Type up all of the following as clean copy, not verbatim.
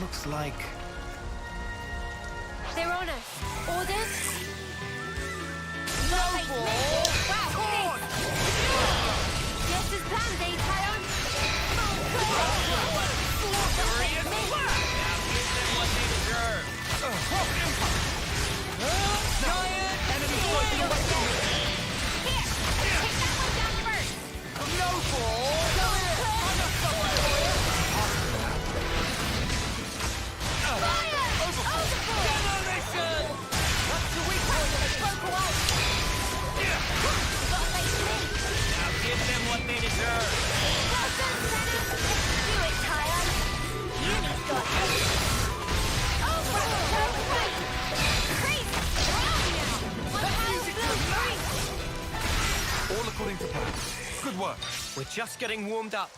looks like... They're on us. Orders? No! Wow, just as planned, eh, Tyon? What they deserve. Giant! Enemy fighting away from me! Here! Take that one down first! No ball! Come here! I'm a fucking player! Fire! Overboard! Demolition! That's the weak point! Broke away! Gotta face me! Now give them what they deserve. Well done, Senna! Do it, Tyon! Unit's got hate! Overboard! Crazy! Strong now! One hand blue free! All according to plan. Good work. We're just getting warmed up.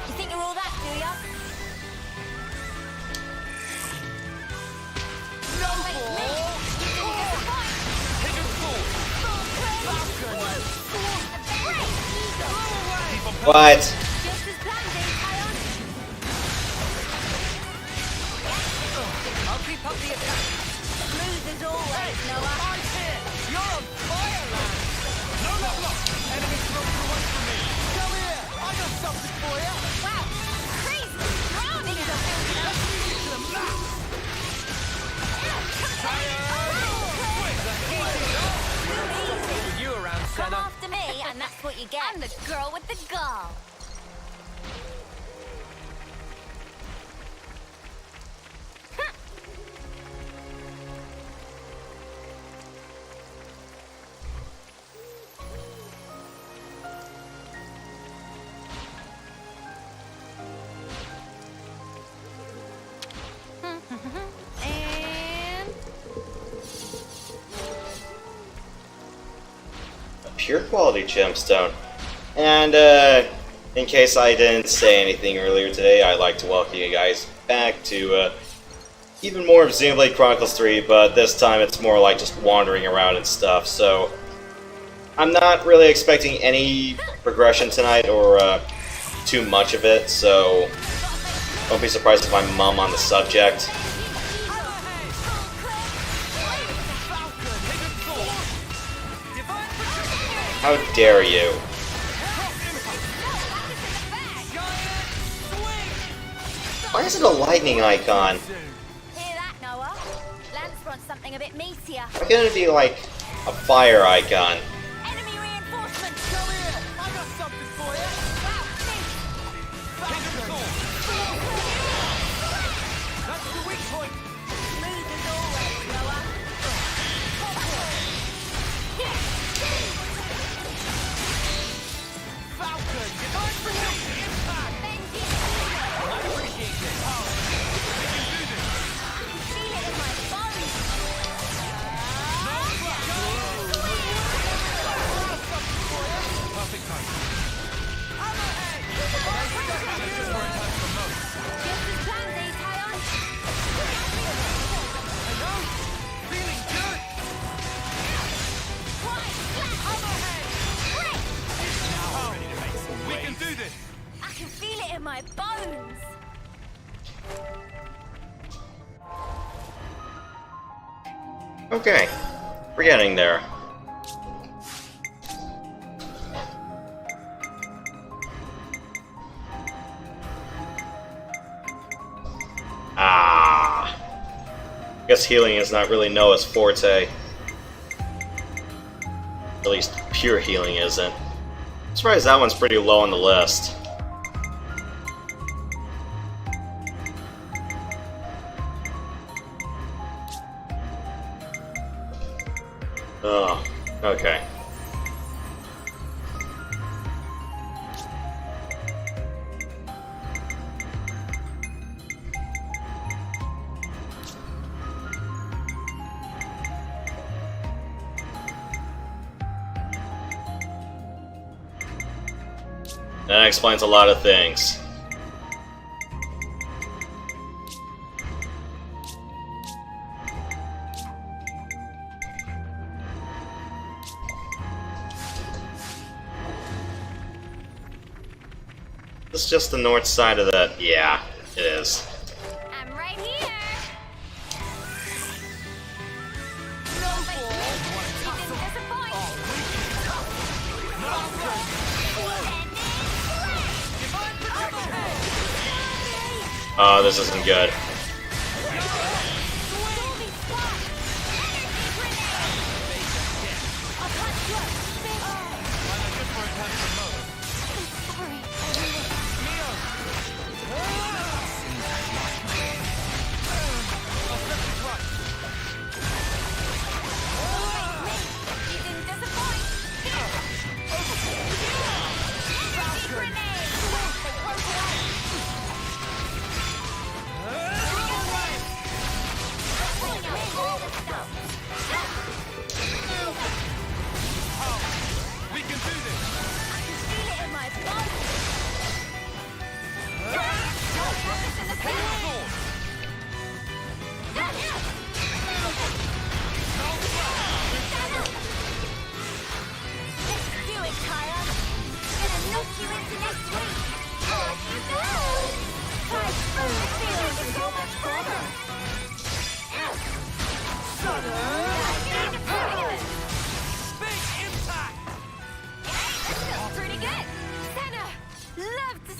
You think you're all that, do ya? No Face me! ball! You didn't disappoint! Hidden sword! What? Just as planned, eh, Tyon? I'll keep up the attack. Smooth as always, Noah. I'm here! You're on fire, lad! No love lost! Enemy broken away from me! Come here! I got something for you! Wow, crazy! Drowning in a building! Let's use it to the max! With you around, Come Senna. after me, and that's what you get. I'm the girl with the gall. And Pure quality gemstone. And in case I didn't say anything earlier today, I'd like to welcome you guys back to even more of Xenoblade Chronicles 3, but this time it's more like just wandering around and stuff, so I'm not really expecting any progression tonight or too much of it, so don't be surprised if I mum on the subject. How dare you? Why is it a lightning icon? hear that, Noah? Lance wants something a bit meatier. Why can't it be like a fire icon? Enemy reinforcements! Come here! I got something for you! That's the weak point! Smooth as always, Noah. Falcon! Divine precision! Impact! I appreciate it! Feel it in my bones. Perfect time. Just as planned, eh, Tyon? Feeling good! Right, flat. Great. We can do this! I can feel it in my bones. Okay, we're getting there. Ah, guess healing is not really Noah's forte. At least pure healing isn't. I'm surprised that one's pretty low on the list. Oh, okay. That explains a lot of things. This is just the north side of that. Yeah, it is. I'm right here. Oh, this isn't good.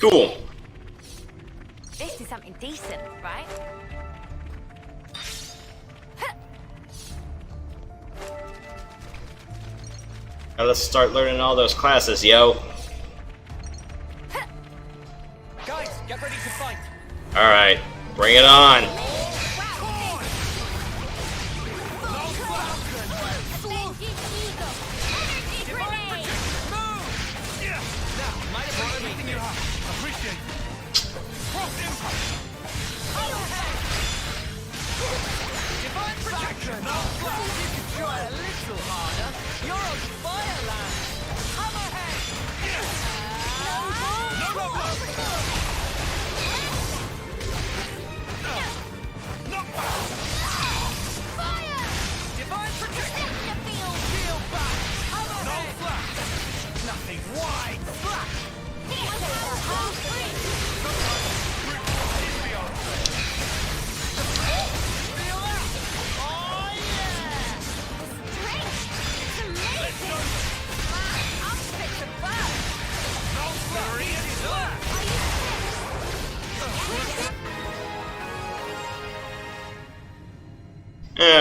Cool. This is something decent, right? Now let's start learning all those classes, yo. Guys, get ready to fight. Alright, bring it on.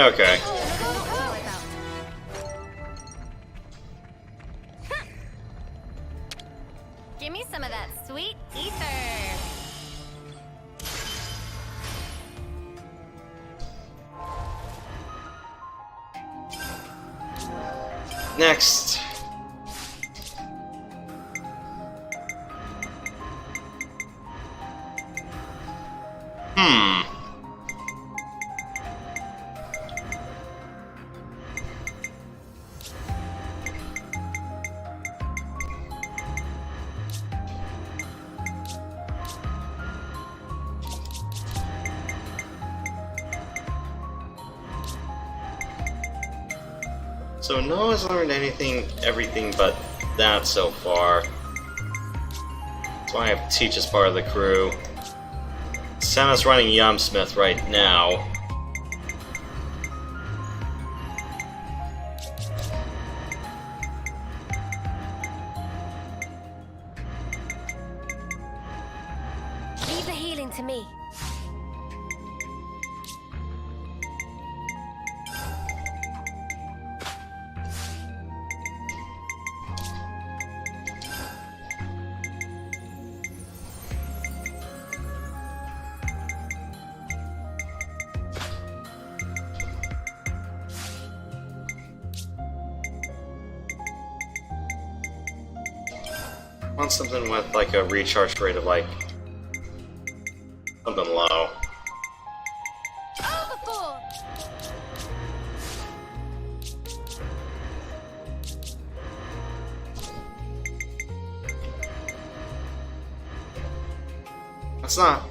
Okay. Give me some of that sweet ether. Next. So no one's learned everything but that so far. That's why I have to teach as part of the crew. Santa's running Yumsmith right now. Leave the healing to me. I want something with like a recharge rate of like something low. Overboard! That's not.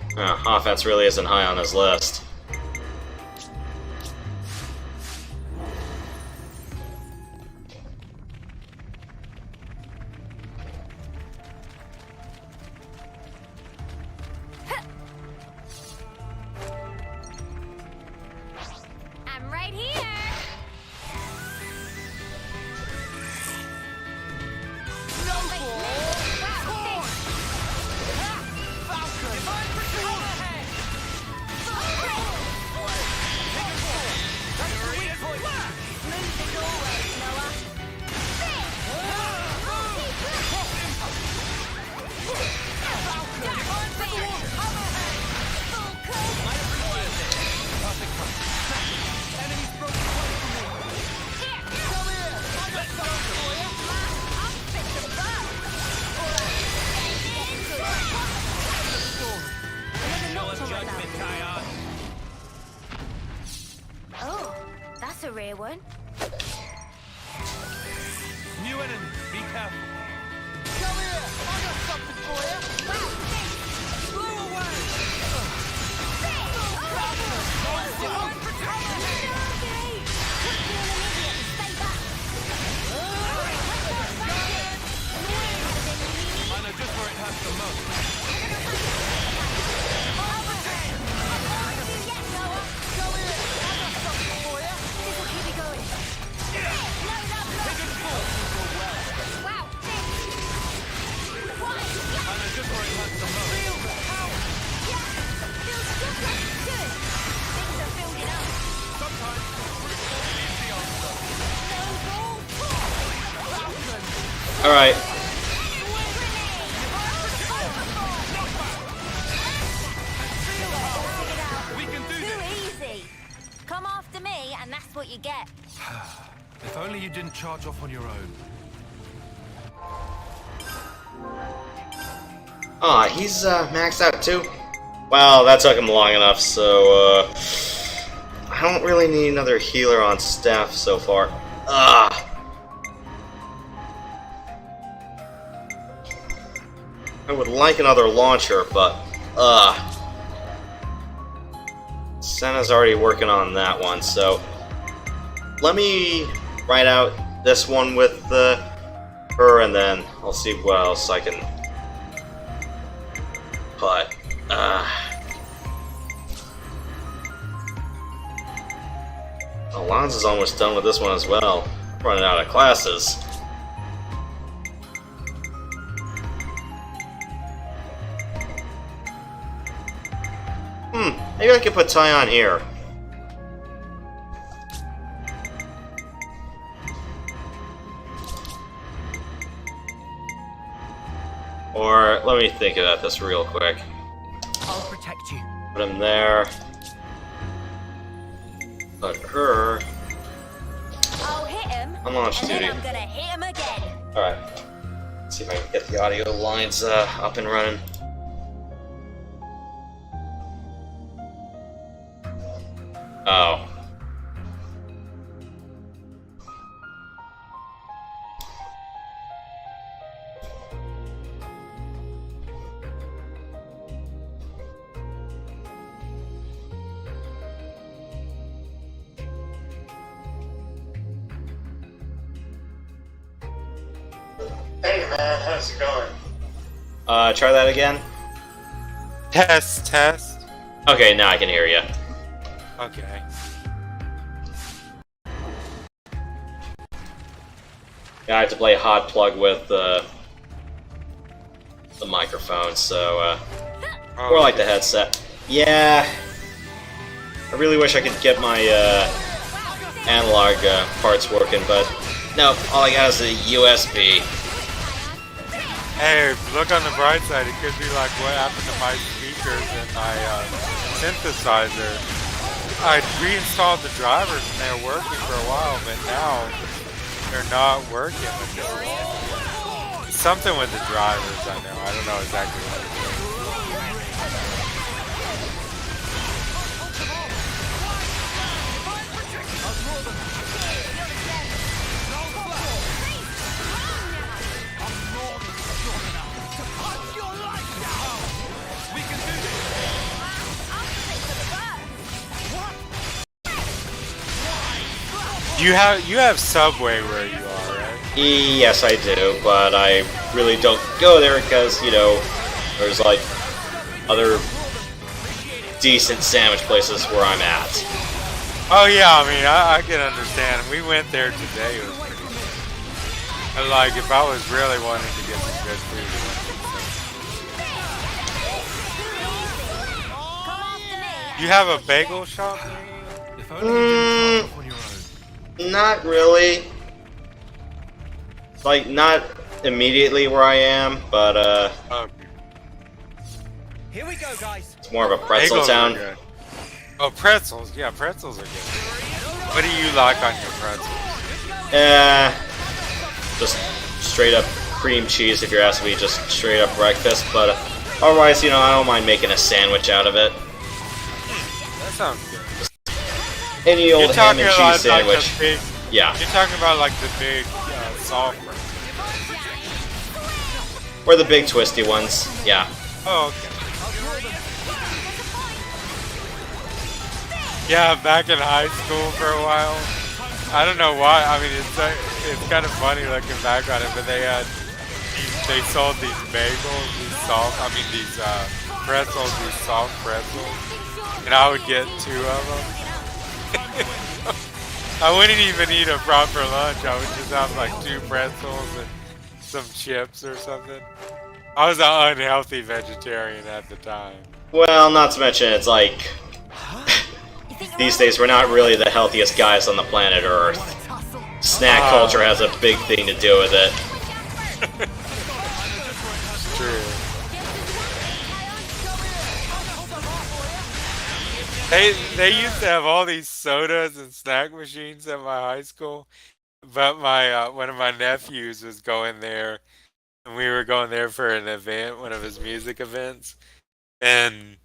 Offense really isn't high on his list. one. New enemy. Be careful. Come here! I got something for you! Wow, Blew away! I know just where it hurts the most. Come here! I got something for you! I know just where it hurts the most. Feel the power! Sometimes brute force is the answer. Alright. We can do Too this. easy. Come after me, and that's what you get. If only you didn't charge off on your own. Aw, he's maxed out too? Well, that took him long enough, so I don't really need another healer on staff so far. Ah. I would like another launcher, but Senna's already working on that one, so let me write out this one with her, and then I'll see what else I can put. Alonzo's almost done with this one as well. Running out of classes. Maybe I could put Ty on here. Or, let me think about this real quick. I'll protect you. Put him there. Put her I'll hit him, on launch and duty. then I'm gonna hit him again. Alright. Let's see if I can get the audio lines up and running. Oh. Hey man, how's it going? Try that again? Test, test. Okay, now I can hear you. Okay. Yeah, I have to play hot plug with the microphone, so more like the headset. Yeah, I really wish I could get my analog parts working, but no, all I got is a USB. Hey, look on the bright side. It could be like what happened to my speakers and my synthesizer. I reinstalled the drivers and they were working for a while, but now they're not working. Something with the drivers, I know. I don't know exactly what it is. You have Subway where you are, right? Yes, I do, but I really don't go there because, you know, there's like other decent sandwich places where I'm at. Oh yeah, I mean, I can understand. We went there today. It was pretty good. And like, if I was really wanting to get some good food, we went to the- You have a bagel shop near you? If only you didn't charge off on your own. Not really. Like, not immediately where I am, but Oh, Here we go, guys. it's more of a pretzel bagels are town. good. Oh, pretzels. Yeah, pretzels are good. What do you like on your pretzels? Just straight up cream cheese if you're asking me, just straight up breakfast, but otherwise, you know, I don't mind making a sandwich out of it. That sounds good. Any old You're ham talking and cheese about sandwich. like the big. Yeah. You're talking about like the big soft. Or the big twisty ones. Yeah. Oh, okay. Yeah, back in high school for a while. I don't know why. I mean, it's kind of funny looking back on it, but they sold these bagels, these pretzels, these soft pretzels, and I would get 2 of them. I wouldn't even eat a proper lunch. I would just have like 2 pretzels and some chips or something. I was an unhealthy vegetarian at the time. Well, not to mention, it's like these days we're not really the healthiest guys on the planet Earth. Snack culture has a big thing to do with it. It's true. They used to have all these sodas and snack machines at my high school, but my one of my nephews was going there, and we were going there for an event, one of his music events, and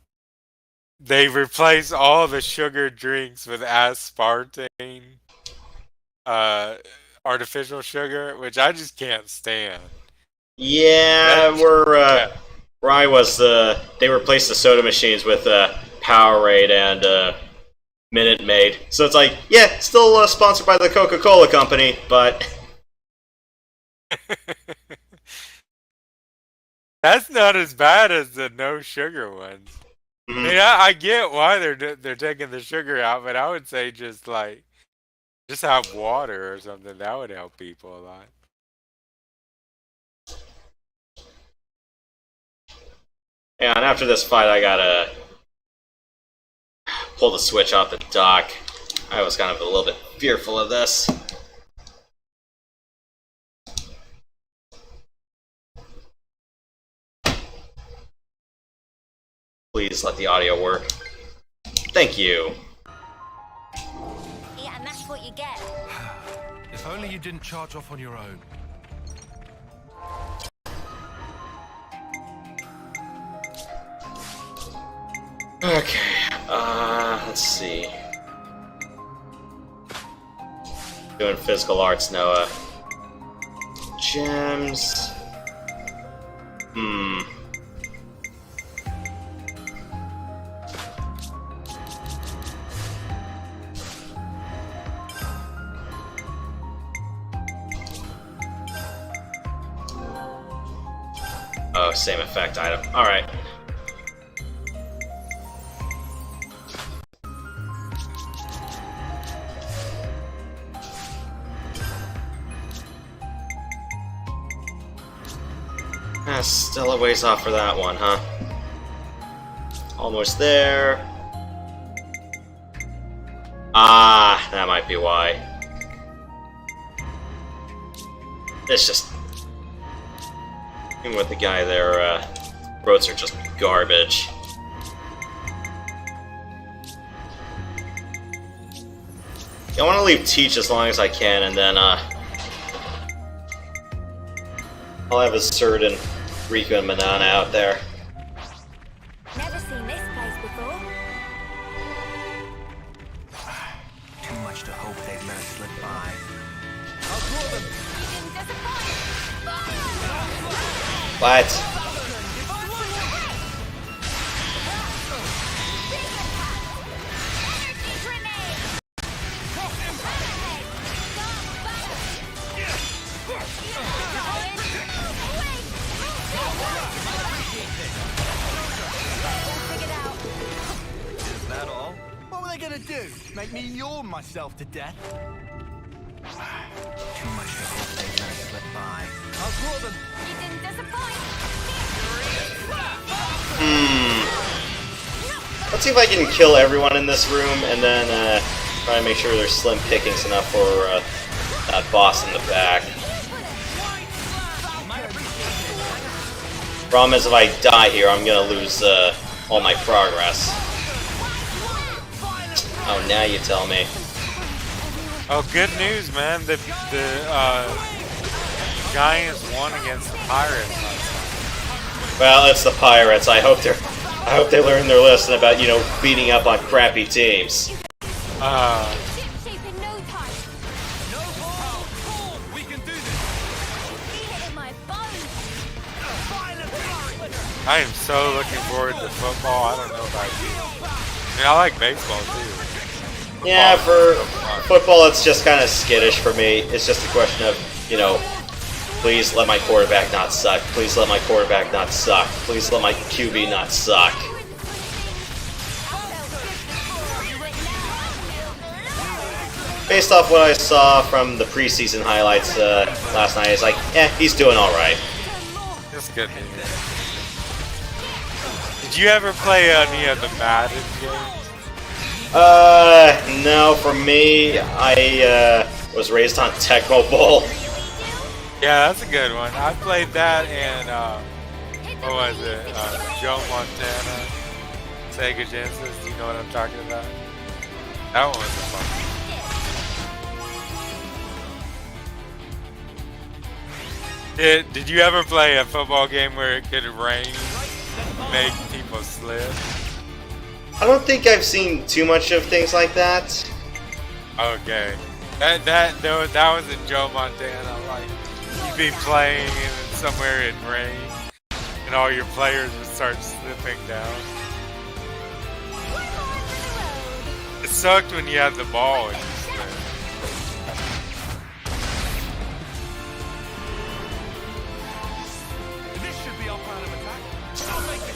they replaced all the sugar drinks with aspartame, artificial sugar, which I just can't stand. Yeah, where I was, they replaced the soda machines with Powerade and Minute Maid. So it's like, yeah, still sponsored by the Coca-Cola company, but That's not as bad as the no sugar ones. Mhm. I mean, I get why they're taking the sugar out, but I would say just have water or something. That would help people a lot. yeah. And after this fight, I gotta pull the switch off the dock. I was kind of a little bit fearful of this. Please let the audio work. Thank you. Yeah, and that's what you get. If only you didn't charge off on your own. Okay, let's see. Doing physical arts, Noah. Gems. Oh, same effect item. Alright. Still a ways off for that one, huh? Almost there. Ah, that might be why. It's just... Even with the guy there, roads are just garbage. I want to leave Teach as long as I can, and then, I'll have a certain Riku and Manana out there. Never seen this place before. Too much to hope they'd let it slip by. I'll draw them. You didn't disappoint. What? Is that all? What were they gonna do? Make me yawn myself to death? Too much to hope they'd let it slip by. I'll draw them. You didn't disappoint. Let's see if I can kill everyone in this room, and then, try and make sure there's slim pickings enough for, that boss in the back. Problem is, if I die here, I'm gonna lose, all my progress. Oh, now you tell me. Oh, good news, man! The Giants won against the Pirates last night. Well, it's the Pirates. I hope they learn their lesson about, beating up on crappy teams. Ship shape in no time. No more. We can do this. Feel it in my bones. Violent flurry. I am so looking forward to football. I don't know about you. I mean, I like baseball too. Yeah, for football, it's just kind of skittish for me. It's just a question of, you know, please let my quarterback not suck. Please let my quarterback not suck. Please let my QB not suck. Based off what I saw from the preseason highlights last night, it's like, he's doing alright. That's good. Did you ever play any of the Madden games? No, for me, I was raised on Tecmo Bowl. Yeah, that's a good one. I played that and, what was it? Joe Montana, Sega Genesis. Do you know what I'm talking about? That one was a fun one. Did you ever play a football game where it could rain, make people slip? I don't think I've seen too much of things like that. Okay, that was in Joe Montana. Like you'd be playing and somewhere it'd rain, and all your players would start slipping down. It sucked when you had the ball and you slipped. This should be our plan of attack. I'll make it.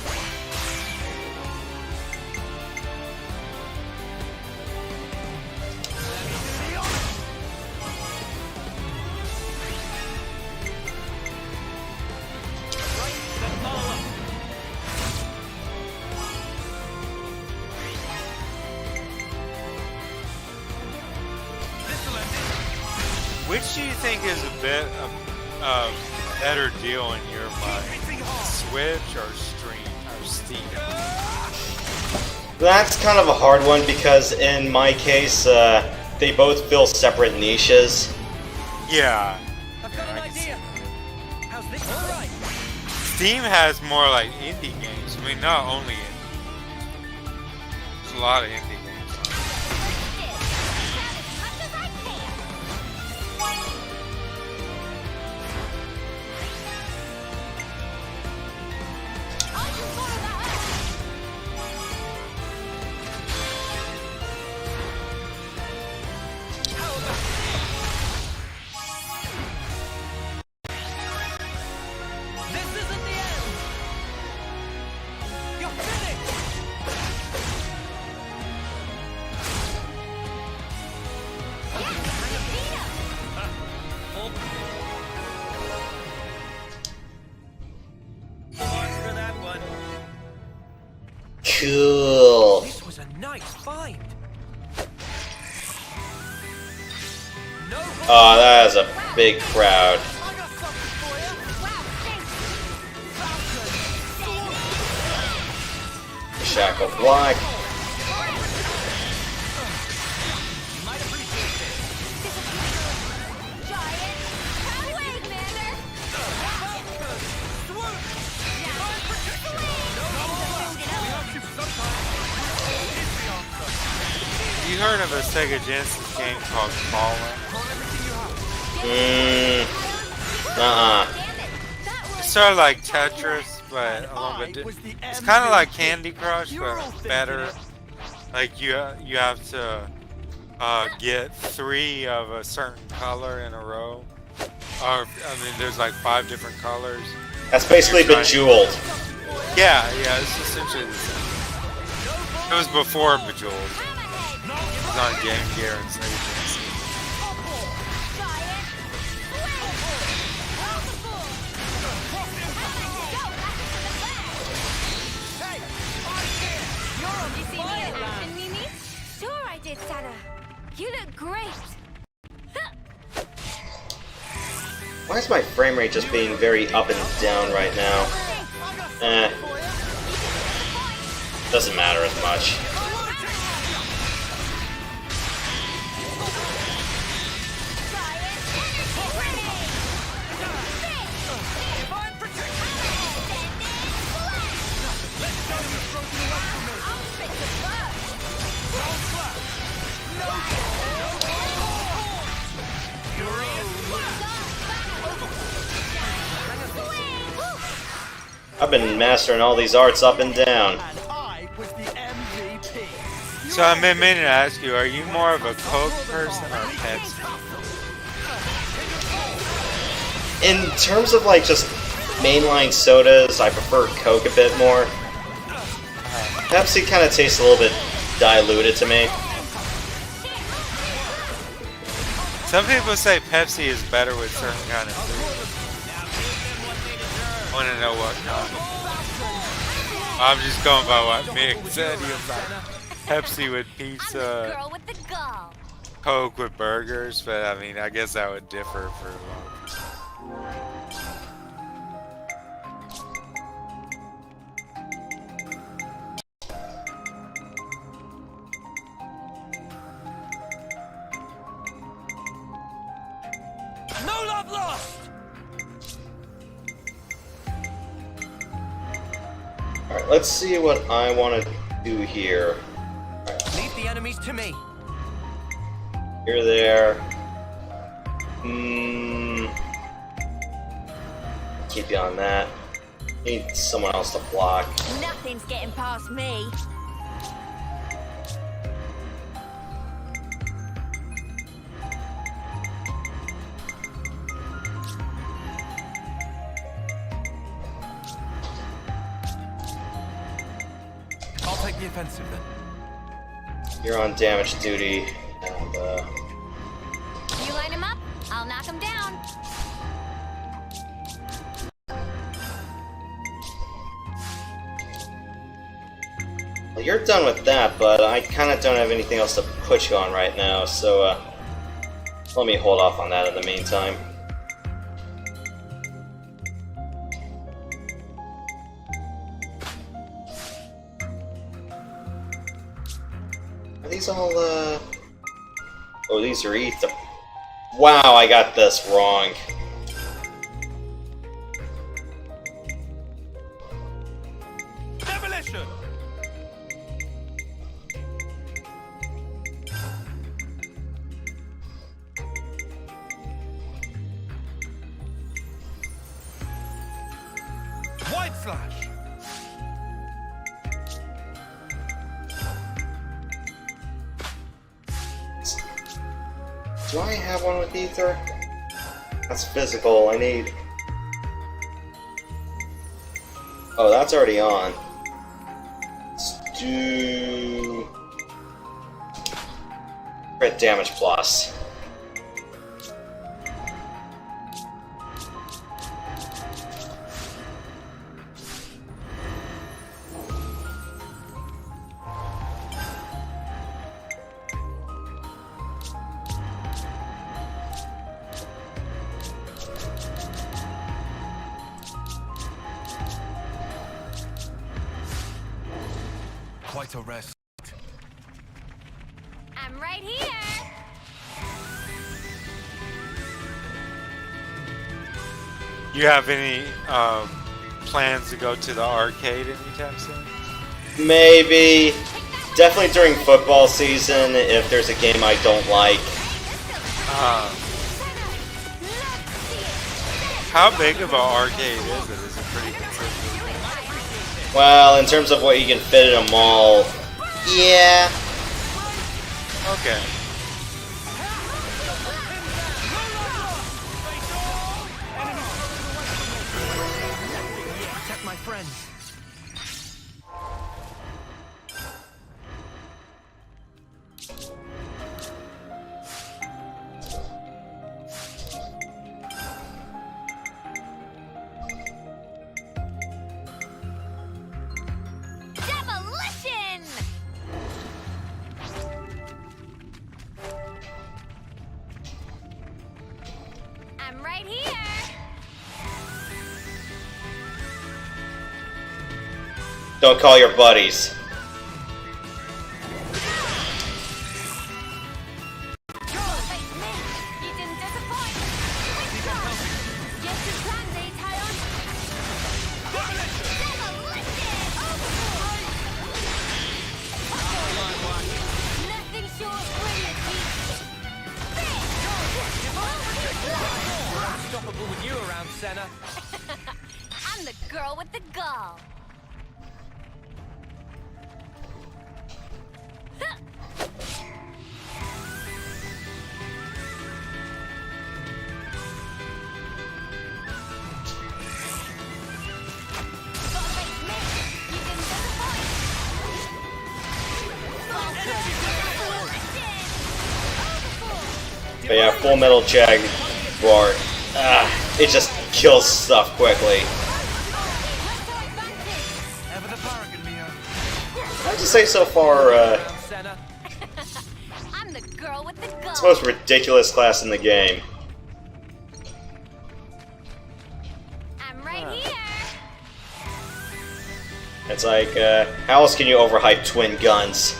Which do you think is a bit of better deal in your mind? Switch or Steam? That's kind of a hard one because in my case, they both fill separate niches. Yeah. I've got an idea. How's this? All right. Steam has more like indie games. I mean, not only indie. There's a lot of indie games. Cool. This was a nice find. No. Oh, that is a big crowd. I got something for you. Shackle block. You might appreciate this. You heard of a Sega Genesis game called Fallen? It's sort of like Tetris, but a little bit. It's kind of like Candy Crush, but better. Like you have to get 3 of a certain color in a row. Or I mean, there's like 5 different colors. That's basically Bejeweled. Yeah, it's essentially the same. It was before Bejeweled. It was on Game Gear and Sega Genesis. Sana. You look great. Why is my frame rate just being very up and down right now? Doesn't matter as much. I've been mastering all these arts up and down. And I was the MVP. So I've been meaning to ask you, are you more of a Coke person or Pepsi? In terms of like just mainline sodas, I prefer Coke a bit more. Pepsi kind of tastes a little bit diluted to me. Some people say Pepsi is better with certain kind of food. Want to know what kind? I'm just going by what Mick said. He was like Pepsi with I'm the pizza, girl with the gall. Coke with burgers, but I mean, I guess that would differ for. No love lost. Alright, let's see what I want to do here. Leave the enemies to me. You're there. Keep you on that. Need someone else to block. Nothing's getting past me. I'll take the offensive then. You're on damage duty. And, You line him up, I'll knock him down. well, you're done with that, but I kind of don't have anything else to put you on right now, so let me hold off on that in the meantime. Are these all, oh, these are ether. Wow, I got this wrong. Demolition. White slash. Do I have one with ether? That's physical, I need... Oh, that's already on. Let's do... crit damage plus. Quite a rest. I'm right here. You have any plans to go to the arcade anytime soon? Maybe. Definitely during football season, if there's a game I don't like. How big of an arcade is it? Is it pretty considerable? Well, in terms of what you can fit in a mall, yeah. Okay. Protect my friends. Demolition! I'm right here. Don't call your buddies. Face me. You didn't disappoint. Quick shot. Just as planned, Tayon. Nothing short of brilliant, Unstoppable with you around, Senna. I'm the girl with the gall. But yeah, Full Metal Jaguar, it just kills stuff quickly. Ever the bargain, Mio. I have to say so far, Senna. I'm the girl with the gall. it's the most ridiculous class in the game. I'm right here. It's like, how else can you overhype twin guns?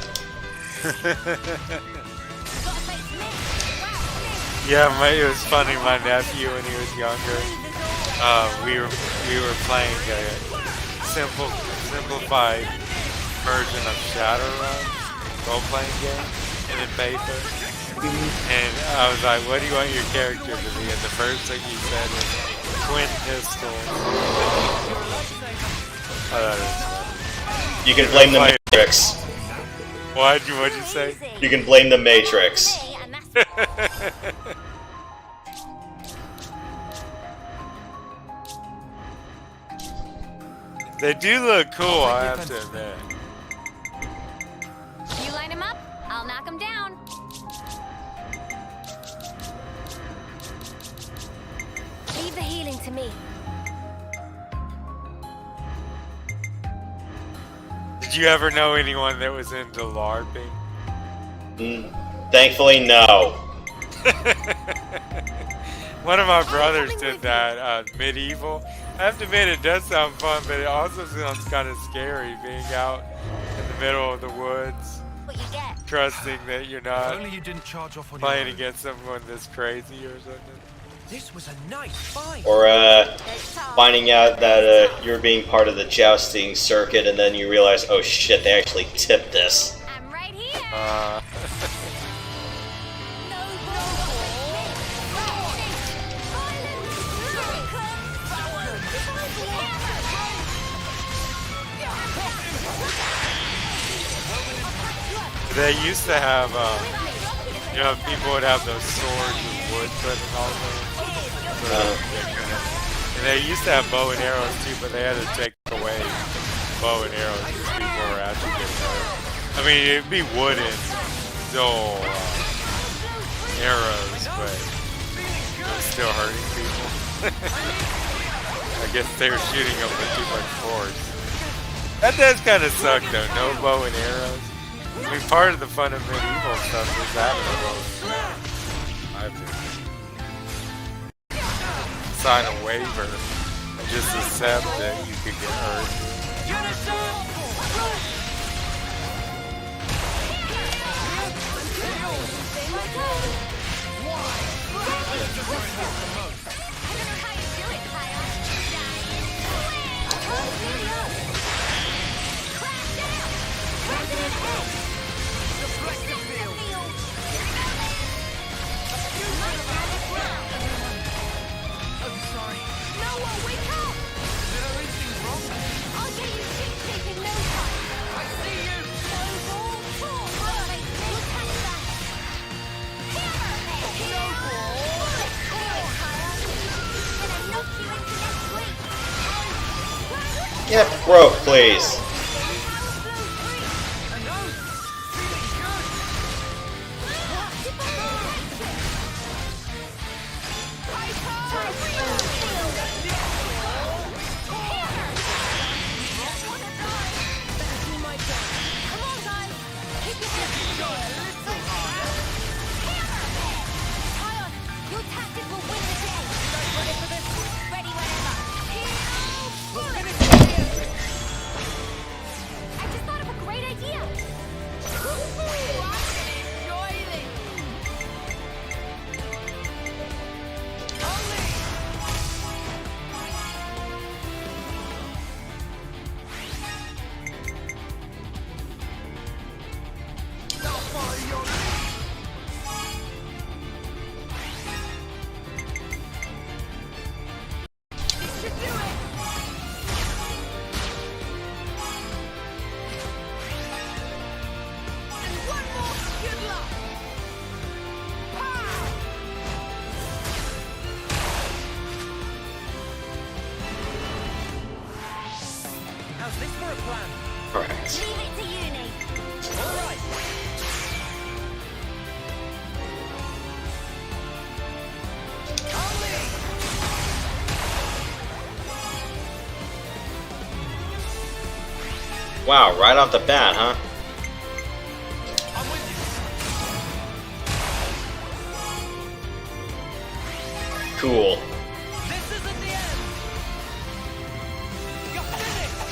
Yeah, it was funny. My nephew, when he was younger, we were playing a simplified version of Shadowrun role-playing game in paper, and I was like, "What do you want your character to be?" And the first thing he said was twin pistol. I thought it was funny. You can blame the Matrix. What'd you say? You can blame the Matrix. They do look cool, I have to admit. You line him up, I'll knock him down. Leave the healing to me. Did you ever know anyone that was into LARPing? Thankfully, no. One of my brothers did that, Medieval. I have to admit, it does sound fun, but it also sounds kind of scary being out in the middle of the woods, What you get? trusting that you're If not only you didn't charge off on playing your own. against someone that's crazy or something. This was a nice fight. Or, It's all- finding out that, you're being part of the jousting circuit and then you realize, oh shit, they actually tipped this. I'm right here. They used to have, you know, people would have those swords with wood putting all over. And they used to have bow and arrows too, but they had to take away bow and arrows because people were actually getting hurt. I mean, it'd be wooden, still arrows, but it was still hurting people. I guess they were shooting them with too much force. That does kind of suck though, no bow and arrows. I mean, part of the fun of medieval stuff is having a bow and arrow. I have to sign a waiver and just accept that you could get hurt. Get broke, please. How's this for a plan? Correct. Leave it to uni. All right. I'll lead. Wow, right off the bat, huh? I'm with you. Cool. This isn't the end. You're finished.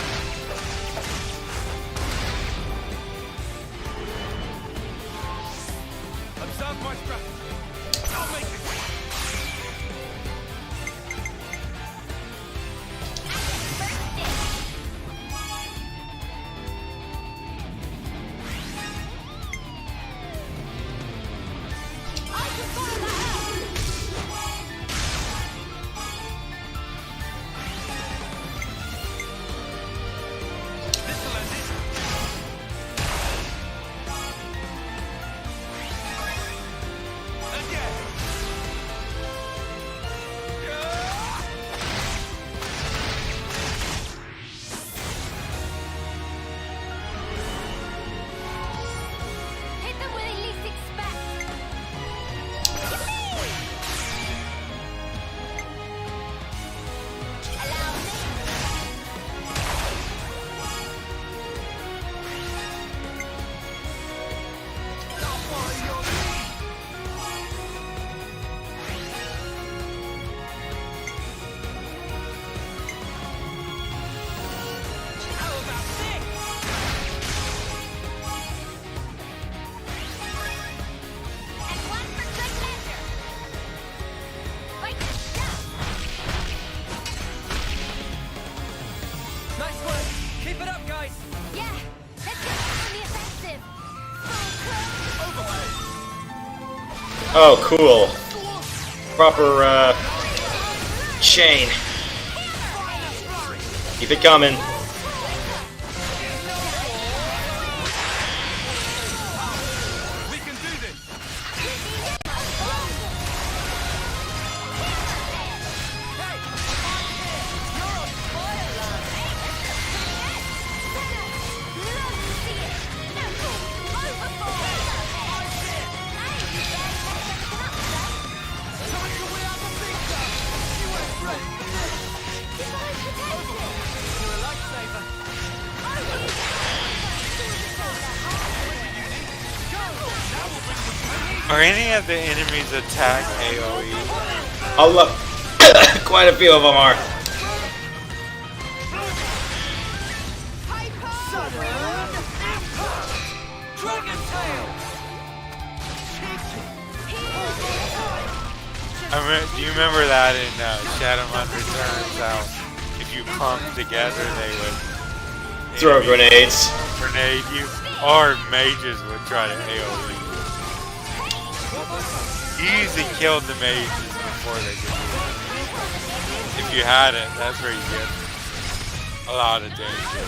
Observe my strategy. I'll make it. I can follow that up. This'll end it. Again. Hit them where they least expect. Allow me. I'll follow your lead. How about this? And one for good measure. Like the stuff. Nice work. Keep it up, guys. Yeah, let's get back on the offensive. Full clip. Overlay. Oh, cool. Proper, chain. Keep it coming. We can do this. Time to win out the big stuff. You went great. You're a lifesaver. Are any of the enemies attack AoE? Oh, look. Quite a few of them are. Sudden impact. Dragon tail. Do you remember that in Shadowrun Returns? How if you clump together, they would Throw grenades. grenade you, or mages would try to AoE. You usually killed the mages before they could do it. If you had it, that's where you get a lot of danger.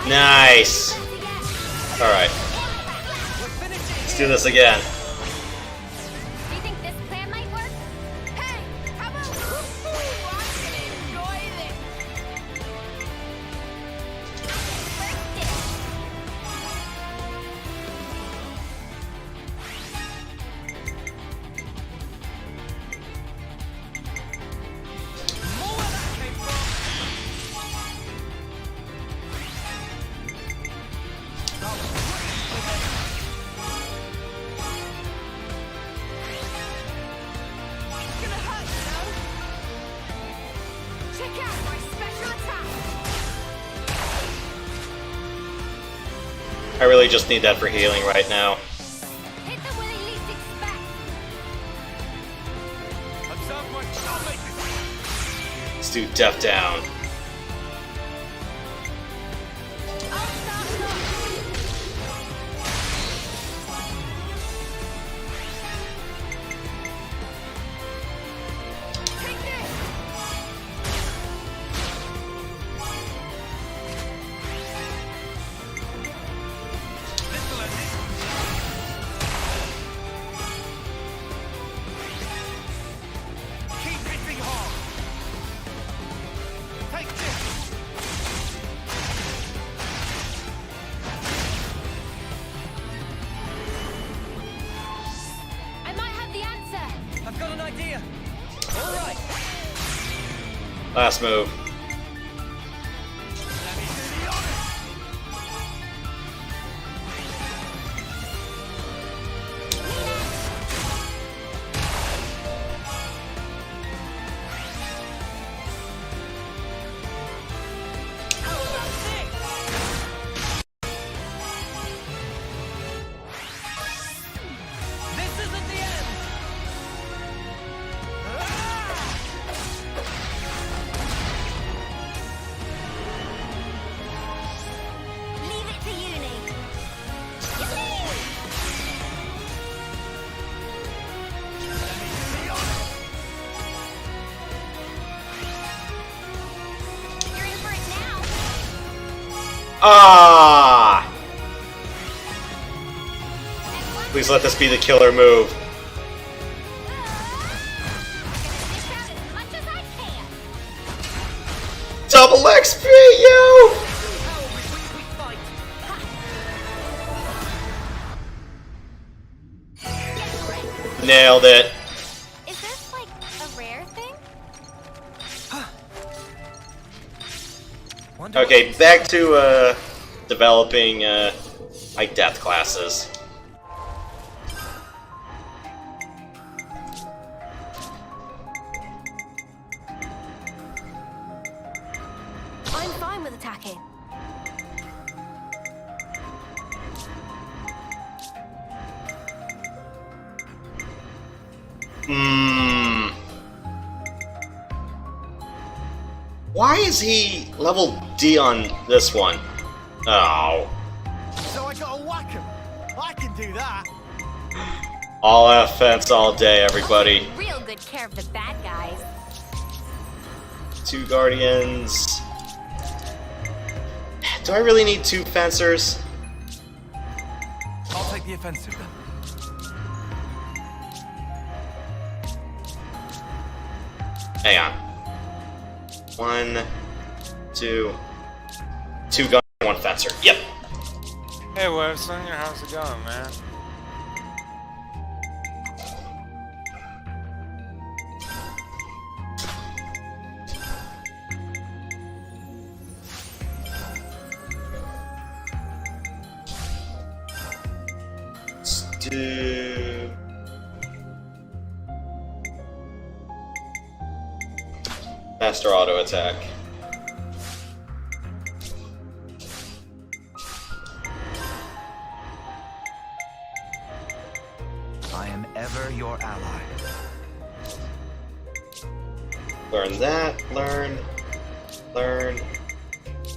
Nice. Alright. Let's do this again. Do you think this plan might work? Hey, how about I'm gonna enjoy this. More where that came It's gonna hurt, you know? Check out my special attack. I really just need that for healing right now. Hit them where they least expect. Observe my. I'll make this. Let's do Death Down. I'll start it off. Take this. Last move. This isn't the end! Leave it to you, Nate. You're in for it now. Ah! Please let this be the killer move. Dish out as much as I can. Double XP, yo! Nailed it. Is this like a rare thing? Okay, back to developing my death classes. I'm fine with attacking. Why is he level D on this one? Oh. So I gotta whack him. I can do that. All offense all day, everybody. Real good care of the bad guys. 2 guardians. Do I really need 2 fencers? I'll take the offensive then. Hang on. 1, 2. 2 guardians, 1 fencer. Yep. Hey, Webster, how's it going, man? Let's do... Master auto attack. I am ever your ally. Learn that, learn.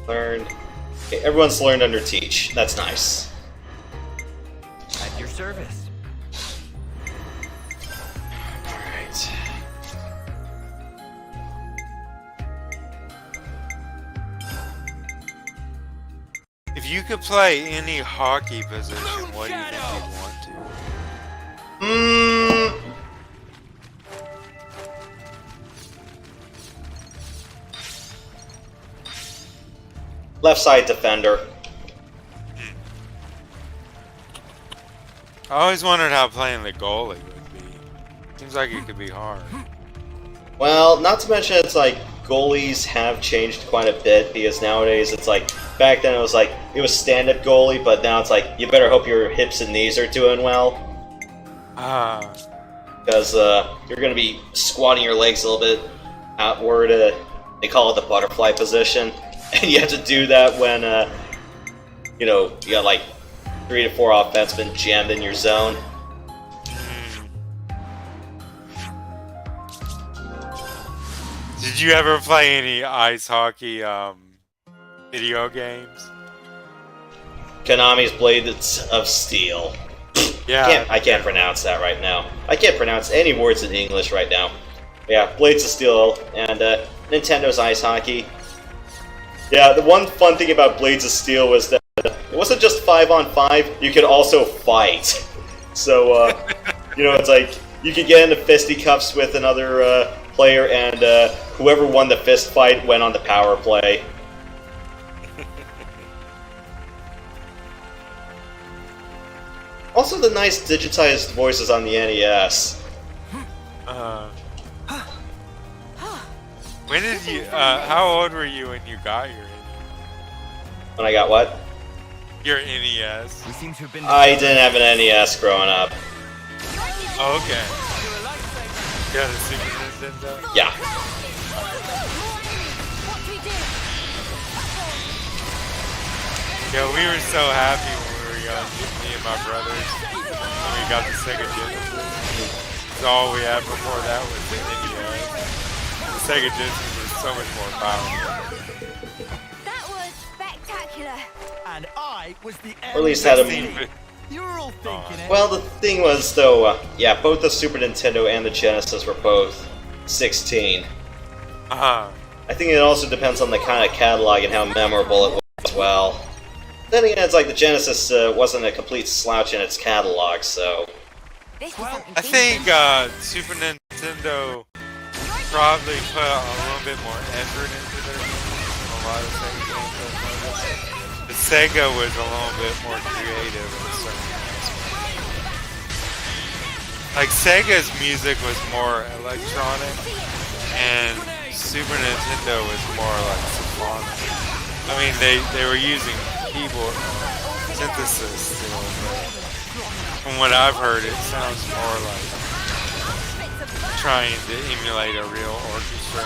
Okay, everyone's learned under Teach. That's nice. At your service. Alright. If you could play any hockey position, what do you think you'd want to? Left side defender. I always wondered how playing the goalie would be. Seems like it could be hard. Well, not to mention it's like goalies have changed quite a bit because nowadays it's like back then it was stand-up goalie, but now it's like you better hope your hips and knees are doing well because you're gonna be squatting your legs a little bit outward. They call it the butterfly position, and you have to do that when you know you got like 3 to 4 offensemen jammed in your zone. Did you ever play any ice hockey video games? Konami's Blades of Steel. Yeah. I can't pronounce that right now. I can't pronounce any words in English right now. Yeah, Blades of Steel and Nintendo's Ice Hockey. Yeah, the one fun thing about Blades of Steel was that it wasn't just 5-on-5, you could also fight. So, you know, it's like, you could get into fisticuffs with another player, and whoever won the fist fight went on the power play. Also the nice digitized voices on the NES. When did you? How old were you when you got When I got what? your NES? We seem to have been. I didn't have an NES growing up. Oh, okay. Yeah, the Super Nintendo. Yeah. What do we do? Yeah, we were so happy when we were young, me and my brothers, when we got the Sega Genesis. So all we had before that was the NES. The Sega Genesis was so much more powerful. That was spectacular. And I was the Or at least had a. MVP. You were all thinking it. Well, the thing was, though, yeah, both the Super Nintendo and the Genesis were both 16. Uh-huh. I think it also depends on the kind of catalog and how memorable it was as well. Then again, it's like the Genesis wasn't a complete slouch in its catalog, so... This is something I think Super Nintendo probably put a little bit more effort into their games. A lot of Sega games I've noticed. The Sega was a little bit more creative in certain aspects. Like Sega's music was more electronic, and Super Nintendo was more like symphonic. I mean, they were using keyboard synthesis still, but from what I've heard, it sounds more like trying to emulate a real orchestra.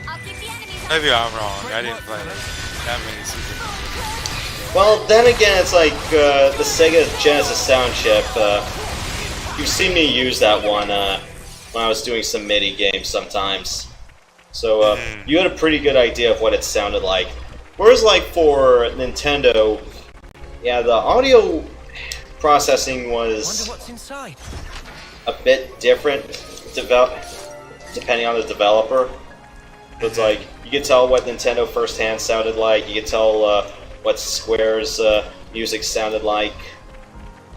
I'll give the enemies. Maybe I'm wrong. I didn't play that many Super Nintendo. Well, then again, it's like the Sega Genesis sound chip. You've seen me use that one when I was doing some MIDI games sometimes. So you had a pretty good idea of what it sounded like. Whereas, like, for Nintendo, yeah, the audio processing Wonder was what's inside. a bit different, depending on the developer. So it's like, you could tell what Nintendo First Hand sounded like, you could tell what Square's music sounded like.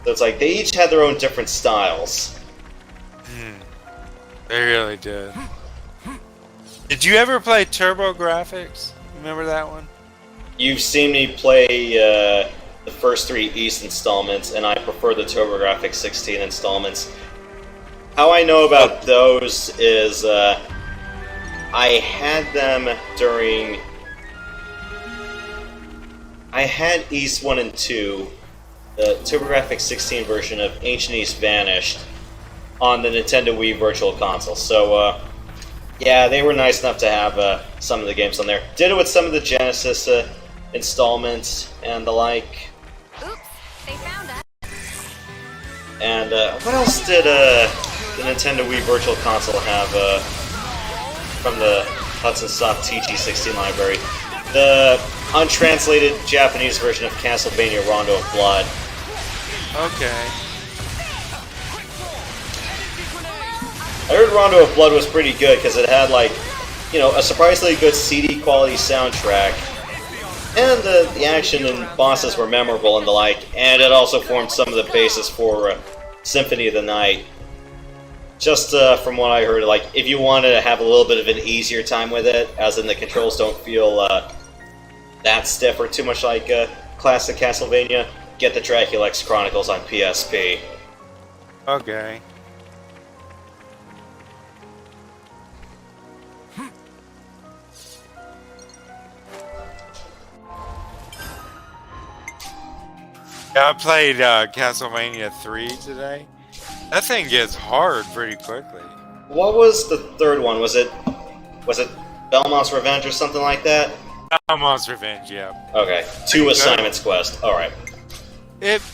So it's like, they each had their own different styles. They really did. Did you ever play Turbo Graphics? Remember that one? You've seen me play the first 3 East installments, and I prefer the TurboGrafx 16 installments. How I know about those is I had them during... I had East 1 and 2, the TurboGrafx 16 version of Ancient East Vanished, on the Nintendo Wii Virtual Console. So, yeah, they were nice enough to have some of the games on there. Did it with some of the Genesis installments and the like. Oops, they found us. And what else did the Nintendo Wii Virtual Console have from the Hudson Soft TG16 library? The untranslated Japanese version of Castlevania Rondo of Blood. Okay. I heard Rondo of Blood was pretty good because it had, like, you know, a surprisingly good CD quality soundtrack, and the action and bosses were memorable and the like, and it also formed some of the basis for Symphony of the Night. Just from what I heard, like, if you wanted to have a little bit of an easier time with it, as in the controls don't feel that stiff or too much like classic Castlevania, get the Dracula X Chronicles on PSP. Okay. Yeah, I played Castlevania 3 today. That thing gets hard pretty quickly. What was the third one? Was it Belmont's Revenge or something like that? Belmont's Revenge, yeah. Okay, 2 Assignment's Quest. Alright.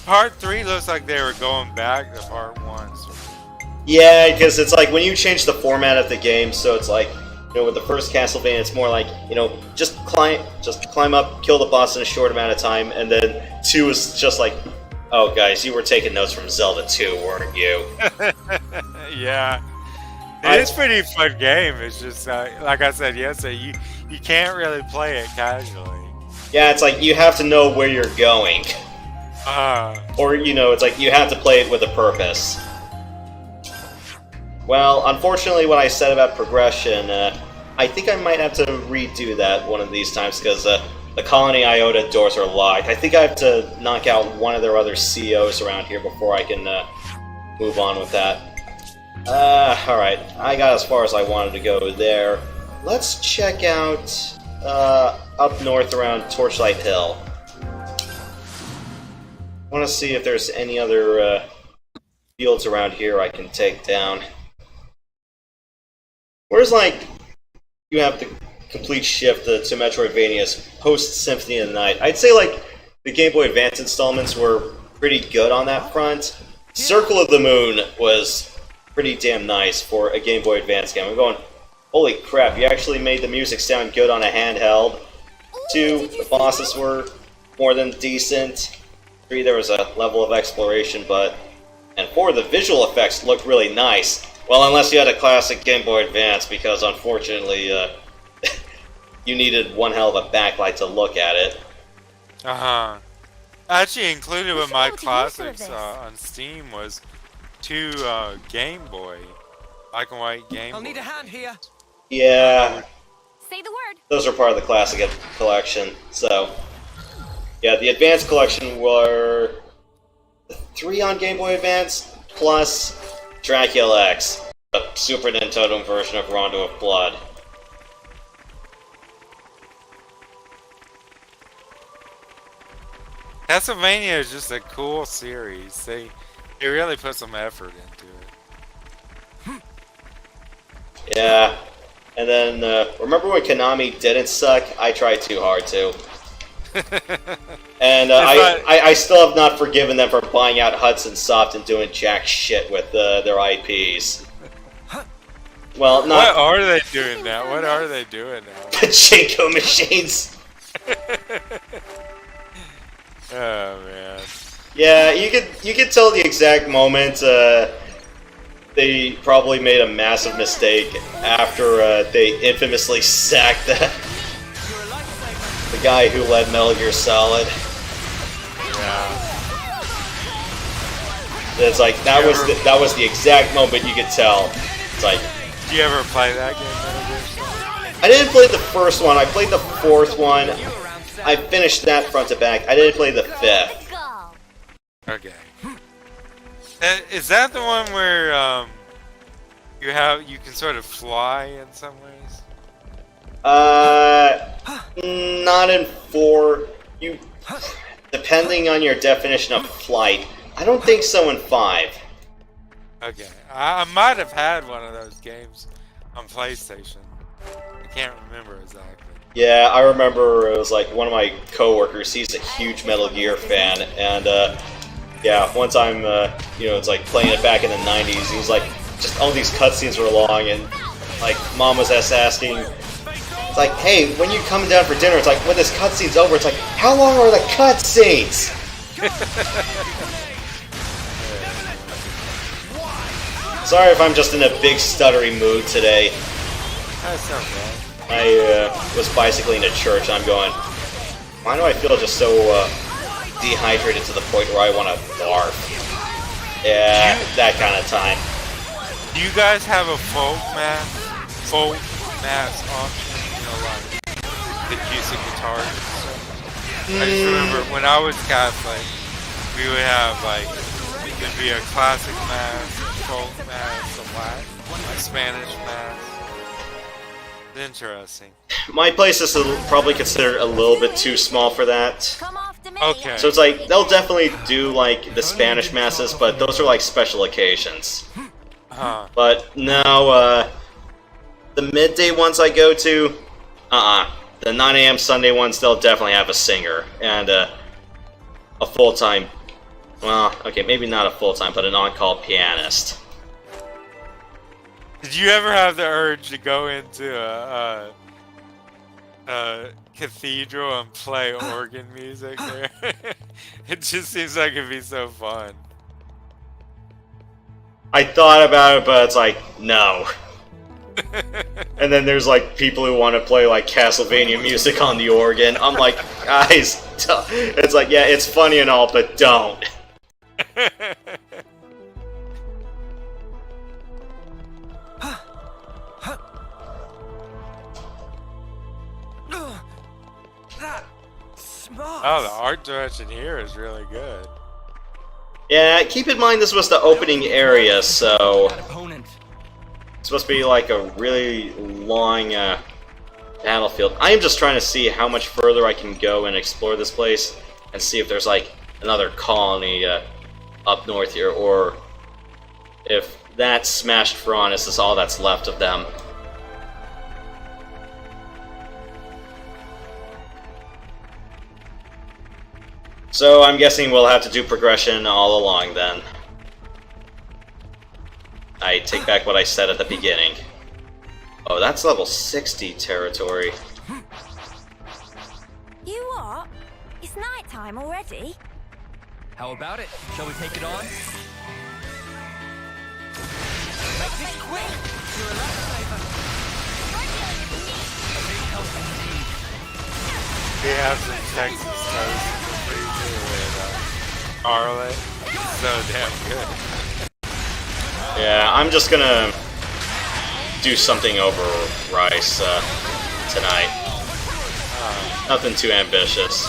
Part 3 looks like they were going back to part 1. So. Yeah, because it's like when you change the format of the game, so it's like, you know, with the first Castlevania, it's more like, you know, just climb up, kill the boss in a short amount of time, and then 2 is just like, oh guys, you were taking notes from Zelda 2, weren't you? Yeah. It's a pretty fun game. It's just, like I said yesterday, you can't really play it casually. Yeah, it's like you have to know where you're going. Or, you know, it's like you have to play it with a purpose. Well, unfortunately, what I said about progression, I think I might have to redo that one of these times, because the Colony Iota doors are locked. I think I have to knock out one of their other COs around here before I can move on with that. Alright. I got as far as I wanted to go there. Let's check out up north around Torchlight Hill. I want to see if there's any other fields around here I can take down. Where's, like, you have the complete shift to Metroidvania's post-Symphony of the Night. I'd say, like, the Game Boy Advance installments were pretty good on that front. Circle of the Moon was pretty damn nice for a Game Boy Advance game. I'm going, holy crap, you actually made the music sound good on a handheld. 2, the bosses were more than decent. 3, there was a level of exploration, and 4, the visual effects looked really nice. Well, unless you had a classic Game Boy Advance, because unfortunately, you needed one hell of a backlight to look at it. Uh-huh. Actually included with my classics on Steam was 2 Game Boy, black and white Game Boy. I'll need a hand here. Yeah. Say the word. Those are part of the classic collection, so... Yeah, the Advance collection were 3 on Game Boy Advance, plus Dracula X, a Super Nintendo version of Rondo of Blood. Castlevania is just a cool series. They really put some effort into it. Yeah, and then, remember when Konami didn't suck? I tried too hard to. And I still have not forgiven them for buying out Hudson Soft and doing jack shit with their IPs. Well, not... What are they doing now? What are they doing now? Pachinko machines! Oh, man. Yeah, you could tell the exact moment they probably made a massive mistake after they infamously sacked the guy who led Metal Gear Solid. Yeah. It's like that was the exact moment you could tell. It's like, do you ever play that game, Metal Gear Solid? I didn't play the first one. I played the 4th one. I finished that front to back. I didn't play the 5th. Okay. Is that the one where you can sort of fly in some ways? Not in 4. You, depending on your definition of flight, I don't think so in 5. Okay, I might have had one of those games on PlayStation. I can't remember exactly. Yeah, I remember it was like one of my coworkers. He's a huge Metal Gear fan, and yeah, one time, it's like playing it back in the '90s. He was like, just all these cutscenes were long, and like Mom was asking. It's like, hey, when you coming down for dinner? It's like, when this cutscene's over, it's like, how long are the cutscenes? Sorry if I'm just in a big stuttery mood today. That's not bad. I was bicycling to church and I'm going, why do I feel just so dehydrated to the point where I want to barf? Yeah, that kind of time. Do you guys have a folk mass option? Like the acoustic guitars and stuff? I just remember when I was Catholic, we would have like, it could be a classic mass, folk mass, a Latin, a Spanish mass. Interesting. My place is probably considered a little bit too small for that. Okay. So it's like, they'll definitely do like the Spanish masses, but those are like special occasions. Huh. But no, the midday ones I go to, the 9 a.m. Sunday ones, they'll definitely have a singer and a full-time, well, okay, maybe not a full-time, but an on-call pianist. Did you ever have the urge to go into a cathedral and play organ music there? It just seems like it'd be so fun. I thought about it, but it's like, no. And then there's like people who want to play like Castlevania music on the organ. I'm like, guys, it's like, yeah, it's funny and all, but don't. Oh, the art direction here is really good. Yeah, keep in mind this was the opening area, so... That opponent. supposed to be like a really long battlefield. I am just trying to see how much further I can go and explore this place and see if there's like another colony up north here, or if that smashed Pharaonis is all that's left of them. So I'm guessing we'll have to do progression all along then. I take back what I said at the beginning. Oh, that's level 60 territory. You what? It's night time already. How about it? Shall we take it on? Make this quick! You're a lifesaver. A big help indeed. We have some Texas toast for you with Arlet. So damn good. Yeah, I'm just gonna do something over rice tonight. Nothing too ambitious.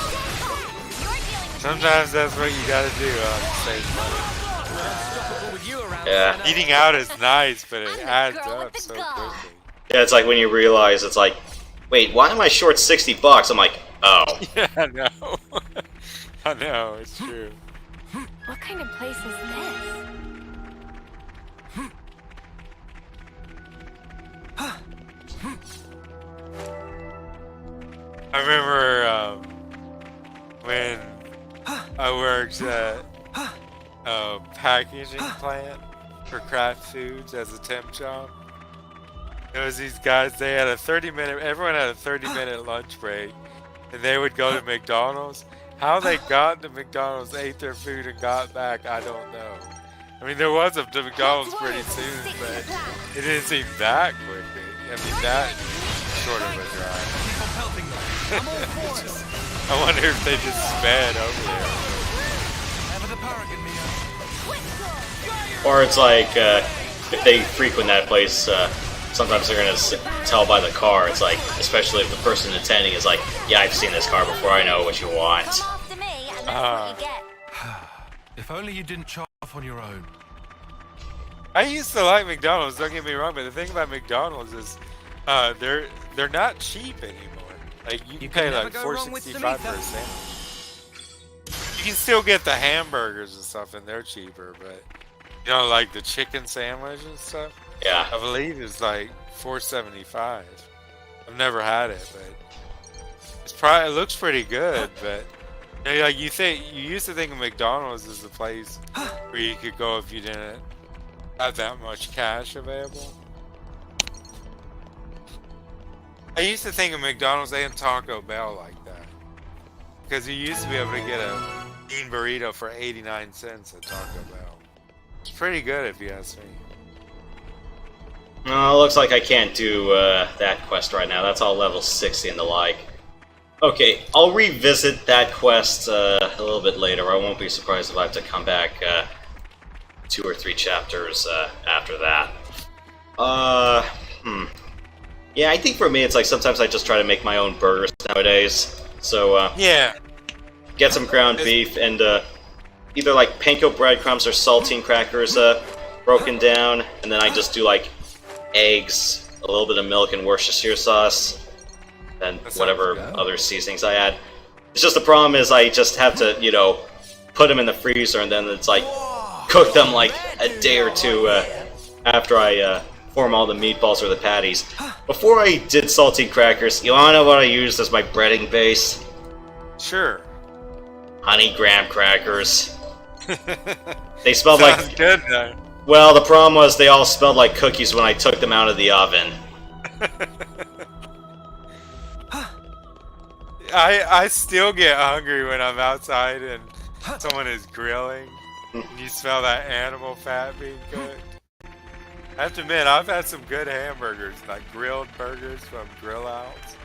Sometimes that's what you gotta do to save money. With you around, Yeah. Santa. Eating out is nice, but it I'm the adds girl with up the so gun. quickly. Yeah, it's like when you realize it's like, wait, why am I short $60? I'm like, oh. Yeah, I know. I know, it's true. What kind of place is this? I remember when I worked at a packaging plant for Kraft Foods as a temp job. There was these guys, they had a 30-minute, everyone had a 30-minute lunch break, and they would go to McDonald's. How they got to McDonald's, ate their food, and got back, I don't know. I mean, there was a McDonald's pretty soon, but it didn't seem that quickly. I mean, that short of a drive. Keep on pelting them. I'm all for it. I wonder if they just sped over there. Never the paragon, Mia. Or it's like, if they frequent that place, sometimes they're gonna tell by the car. It's like, especially if the person attending is like, yeah, I've seen this car before, I know what you want. Come after me, and that's what you get. If only you didn't chop off on your own. I used to like McDonald's, don't get me wrong, but the thing about McDonald's is they're not cheap anymore. Like you can pay never like go wrong with $4.65 for a Samantha. sandwich. You can still get the hamburgers and stuff, and they're cheaper, but you know, like the chicken sandwich and stuff. Yeah. I believe it's like $4.75. I've never had it, but it looks pretty good. But you know, like you used to think of McDonald's as the place where you could go if you didn't have that much cash available. I used to think of McDonald's and Taco Bell like that, because you used to be able to get a bean burrito for 89 cents at Taco Bell. It's pretty good if you ask me. No, it looks like I can't do that quest right now. That's all level 60 and the like. Okay, I'll revisit that quest a little bit later. I won't be surprised if I have to come back 2 or 3 chapters after that. Yeah, I think for me it's like sometimes I just try to make my own burgers nowadays. So, Yeah. get some ground beef and either like panko breadcrumbs or saltine crackers broken down, and then I just do like eggs, a little bit of milk and Worcestershire sauce, and That sounds whatever good. other seasonings I add. It's just the problem is I just have to, you know, put them in the freezer, and then it's like cook them like a day or two after I form all the meatballs or the patties. Before I did saltine crackers, you wanna know what I used as my breading base? Sure. Honey graham crackers. They smelled Sounds like... good though. Well, the problem was they all smelled like cookies when I took them out of the oven. I still get hungry when I'm outside and someone is grilling. And you smell that animal fat being cooked. I have to admit, I've had some good hamburgers, like grilled burgers from Grill Outs.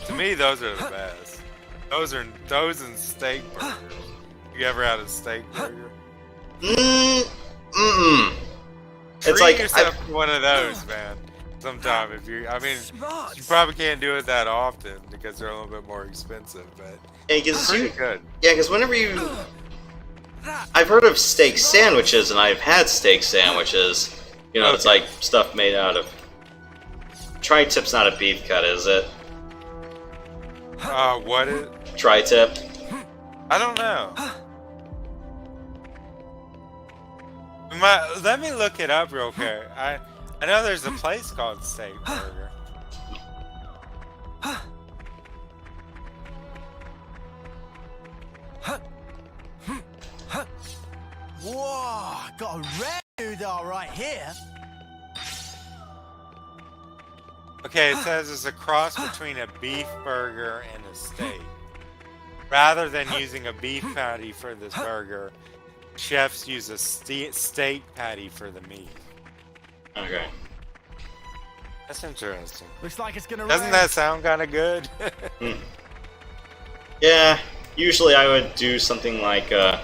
To me, those are the best. Those and steak burgers. You ever had a steak burger? It's Treat like yourself to one of those, man. Sometime if you, I mean, you probably can't do it that often because they're a little bit more expensive, but pretty good. Yeah, because whenever you... I've heard of steak sandwiches, and I've had steak sandwiches. You know, it's Okay. like stuff made out of tri-tip's not a beef cut, is it? What is? Tri-tip? I don't know. Let me look it up real quick. I know there's a place called Steak Burger. Whoa, got a rare noodle right here. Okay, it says it's a cross between a beef burger and a steak. Rather than using a beef patty for this burger, chefs use a steak patty for the meat. Okay. That's interesting. Looks like it's gonna Doesn't rain. that sound kind of good? Yeah, usually I would do something like a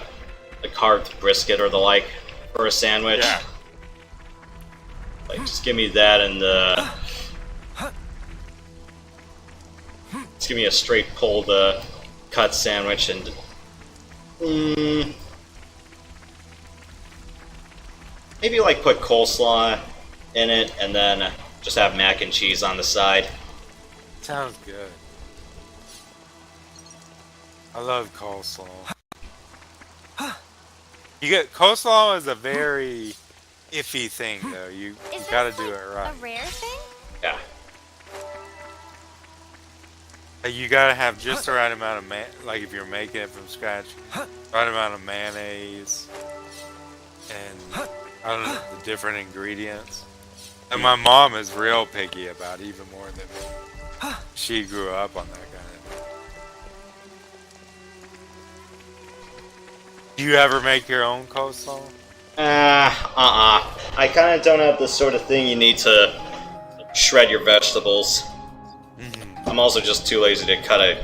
carved brisket or the like for a sandwich. Yeah. Like, just give me that and just give me a straight pulled cut sandwich and maybe like put coleslaw in it and then just have mac and cheese on the side. Sounds good. I love coleslaw. You get coleslaw is a very iffy thing though. You Is gotta this do like it right. a rare thing? Yeah. You gotta have just the right amount of like if you're making it from scratch, right amount of mayonnaise and I don't know the different ingredients. And my mom is real picky about it, even more than me. She grew up on that kind of thing. Do you ever make your own coleslaw? I kind of don't have the sort of thing you need to shred your vegetables. I'm also just too lazy to cut a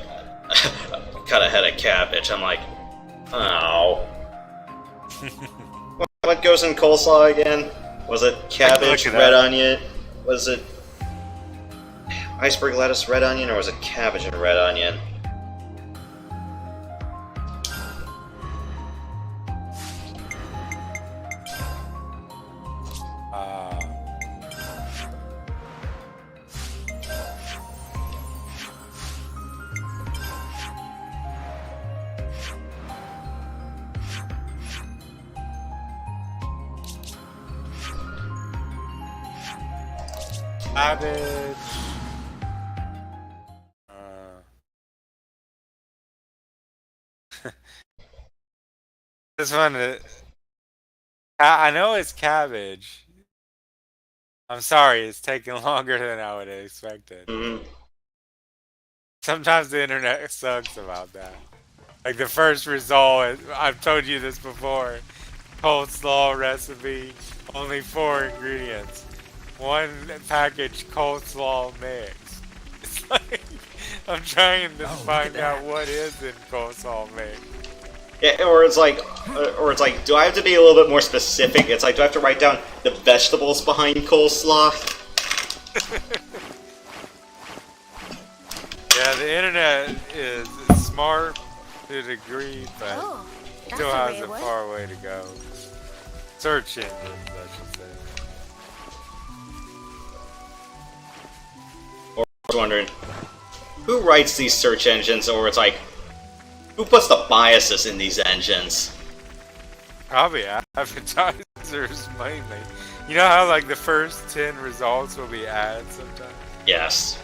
head of cabbage. I'm like, oh. What goes in coleslaw again? Was it cabbage, red onion? Was it iceberg lettuce, red onion, or was it cabbage and red onion? Cabbage. This one, I know it's cabbage. I'm sorry, it's taking longer than I would have expected. Sometimes the internet sucks about that. Like the first result, I've told you this before, coleslaw recipe, only 4 ingredients. 1 package coleslaw mix. It's like I'm trying to find out what is in coleslaw mix. Yeah, or it's like, do I have to be a little bit more specific? It's like, do I have to write down the vegetables behind coleslaw? Yeah, the internet is smart to a degree, but still has a far way to go. Search engines, I should say. Or I was wondering, who writes these search engines, or it's like, who puts the biases in these engines? Probably advertisers mainly. You know how like the first 10 results will be ads sometimes? Yes.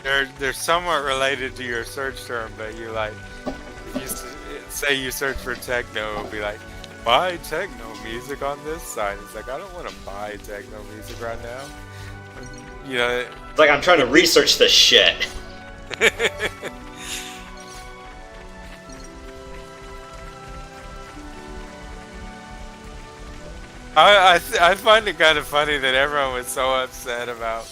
They're somewhat related to your search term, but you like, if you say you search for techno, it'll be like, buy techno music on this site. It's like, I don't want to buy techno music right now. You know, It's like I'm trying to research this shit. I find it kind of funny that everyone was so upset about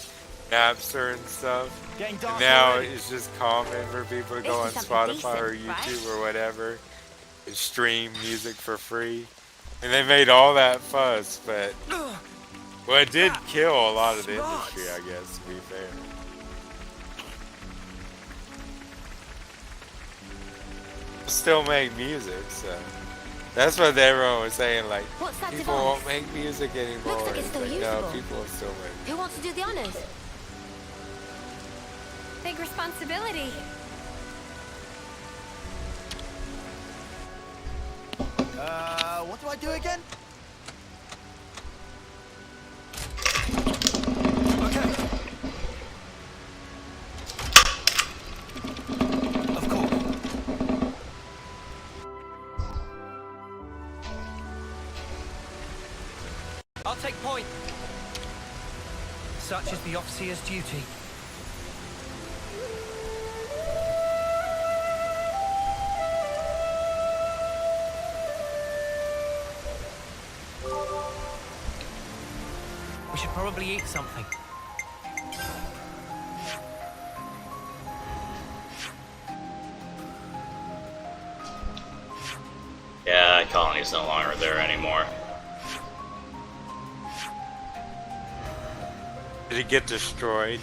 Napster and stuff. Getting And dark now already. it's just common for people to go on This is something Spotify or decent, YouTube right? or whatever and stream music for free. And they made all that fuss, but well, it did kill a lot of the industry, I guess, to be fair. Still make music, so That's what everyone was saying. Like, What's that people device? won't make music anymore. Looks like it's still no, usable. people will still make. Who wants to do the honors? Big responsibility. What do I do again? Okay. Of course. I'll take point. Such is the officer's duty. We should probably eat something. Yeah, that colony's no longer there anymore. Did it get destroyed?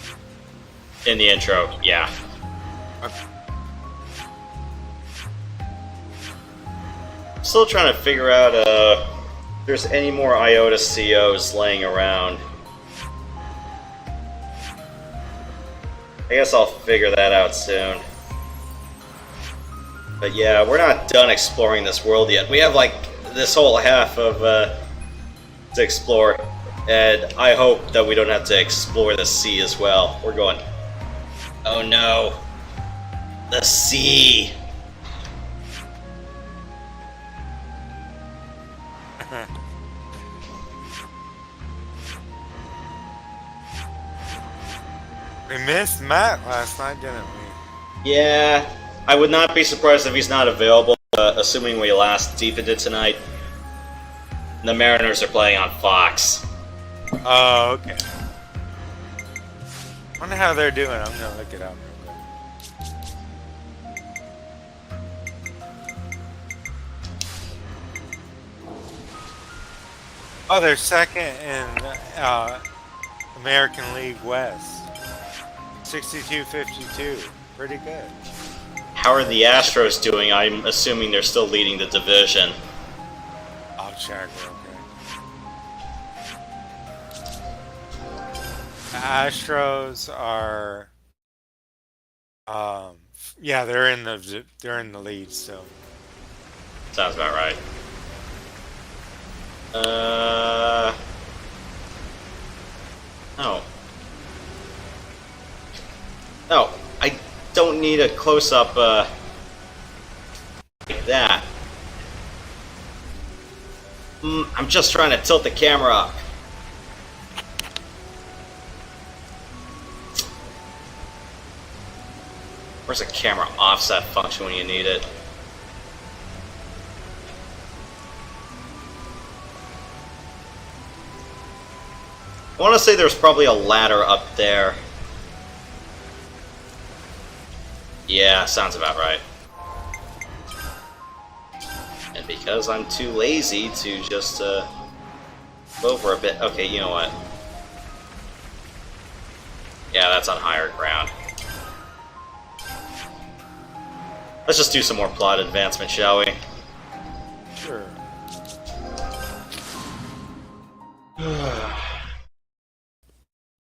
In the intro, yeah. Still trying to figure out if there's any more IOTA COs laying around. I guess I'll figure that out soon. But yeah, we're not done exploring this world yet. We have like this whole half of to explore, and I hope that we don't have to explore the sea as well. We're going, oh no, the sea. We missed Matt last night, didn't we? Yeah, I would not be surprised if he's not available, assuming we last deepened it tonight. The Mariners are playing on Fox. Oh, okay. Wonder how they're doing. I'm gonna look it up. Oh, they're second in American League West. 62-52. Pretty good. How are the Astros doing? I'm assuming they're still leading the division. I'll check real quick. The Astros are, yeah, they're in the lead still. Sounds about right. No. No, I don't need a close-up, like that. I'm just trying to tilt the camera up. Where's the camera offset function when you need it? I want to say there's probably a ladder up there. Yeah, sounds about right. And because I'm too lazy to just go over a bit... Okay, you know what? Yeah, that's on higher ground. Let's just do some more plot advancement, shall we? Sure.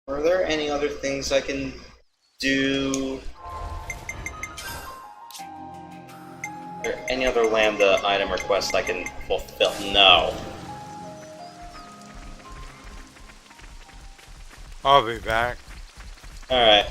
Are there any other things I can do? Are there any other Lambda item requests I can fulfill? No. I'll be back. Alright.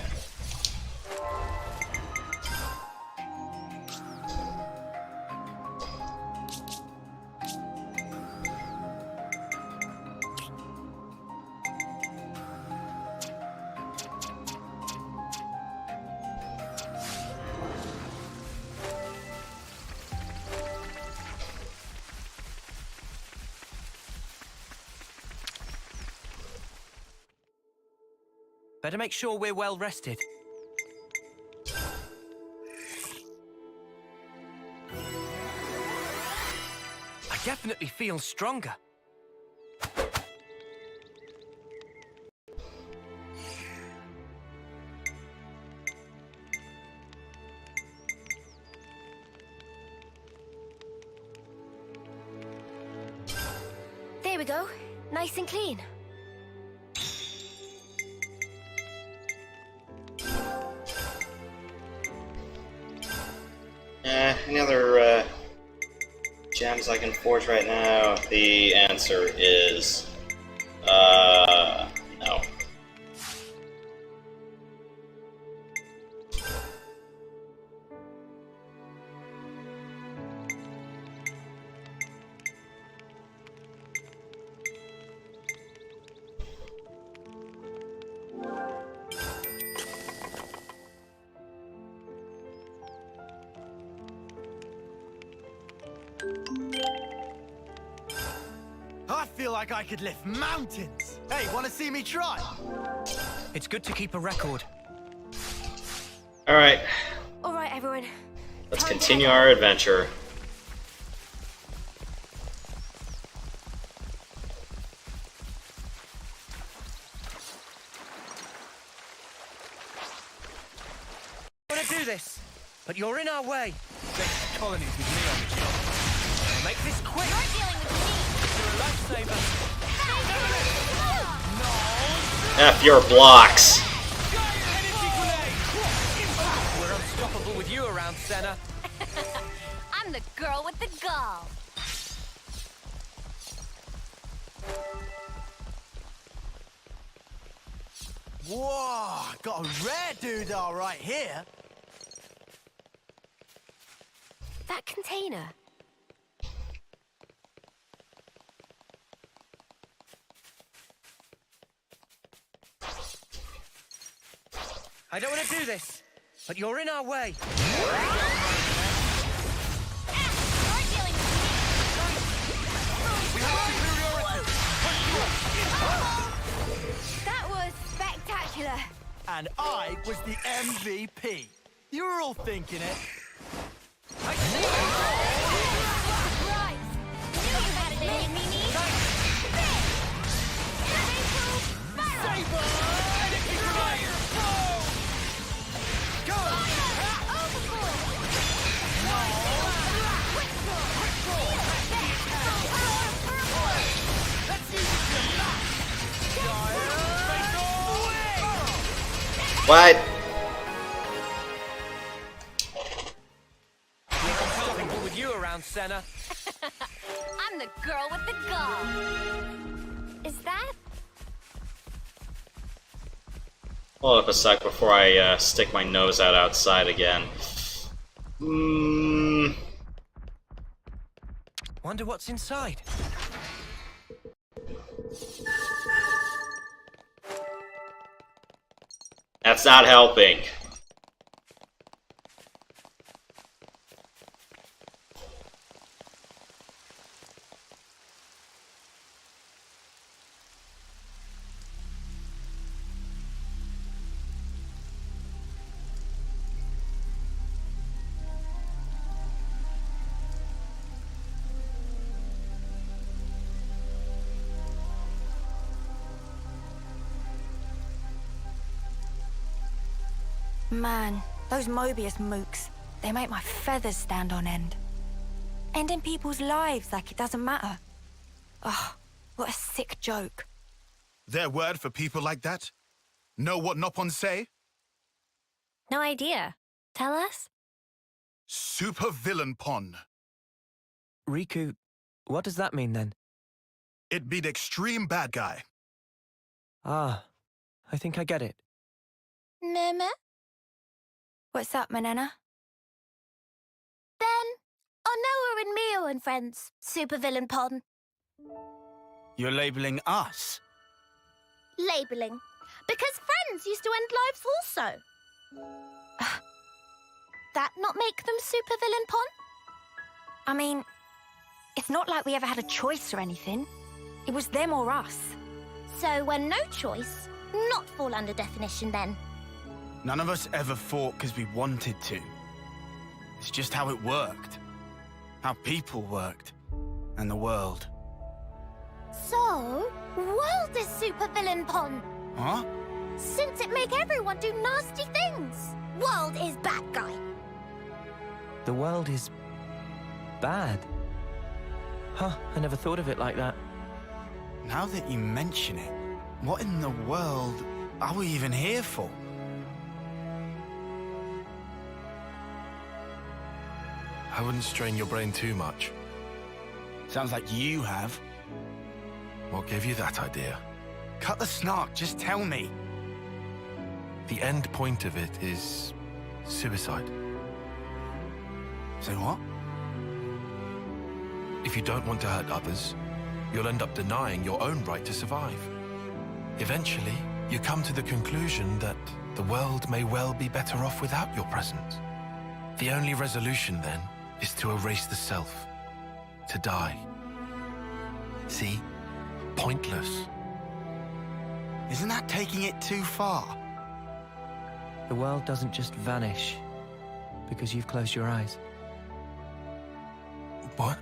Better make sure we're well rested. I definitely feel stronger. go. Nice and clean. Any other gems I can forge right now? The answer is no. I feel like I could lift mountains. Hey, want to see me try? It's good to keep a record. Alright, All right, everyone. let's Time to continue head our adventure. I want to do this, but you're in our way. Next colonies with me on the job. Make this quick. You're dealing with me. You're a lifesaver. F your blocks. We're unstoppable with you around, Senna. I'm the girl with the gall. Whoa, got a rare doodah right here. That container. I don't want to do this, but you're in our way. You're dealing with me. That was spectacular. And I was the MVP. You were all thinking it. I see it. Right. Knew you had it in you, Mimi. Saber! Go! Overboard. Let's use it to match! What? Unstoppable with you around, Senna. I'm the girl with the gall. Is that? Hold up a sec before I stick my nose out outside again. Wonder what's inside. That's not helping. Man, those Mobius mooks, they make my feathers stand on end. Ending people's lives like it doesn't matter. Oh, what a sick joke. Their word for people like that? Know what Nopon say? No idea. Tell us. Super villain pon. Riku, what does that mean then? It be the extreme bad guy. Ah, I think I get it. Meme? What's up, Manana? Ben, Onoa and Mio and friends. Supervillain Pon. You're labeling us? Labeling. Because friends used to end lives also. That not make them supervillain Pon? I mean, it's not like we ever had a choice or anything. It was them or us. So when no choice, not fall under definition then. None of us ever fought because we wanted to. It's just how it worked. How people worked. And the world. So, world is supervillain Pon. Huh? Since it make everyone do nasty things. World is bad guy. The world is bad. Huh, I never thought of it like that. Now that you mention it, what in the world are we even here for? I wouldn't strain your brain too much. Sounds like you have. What gave you that idea? Cut the snark, just tell me. The end point of it is suicide. Say what? If you don't want to hurt others, you'll end up denying your own right to survive. Eventually, you come to the conclusion that the world may well be better off without your presence. The only resolution then is to erase the self, to die. See? Pointless. Isn't that taking it too far? The world doesn't just vanish because you've closed your eyes. What?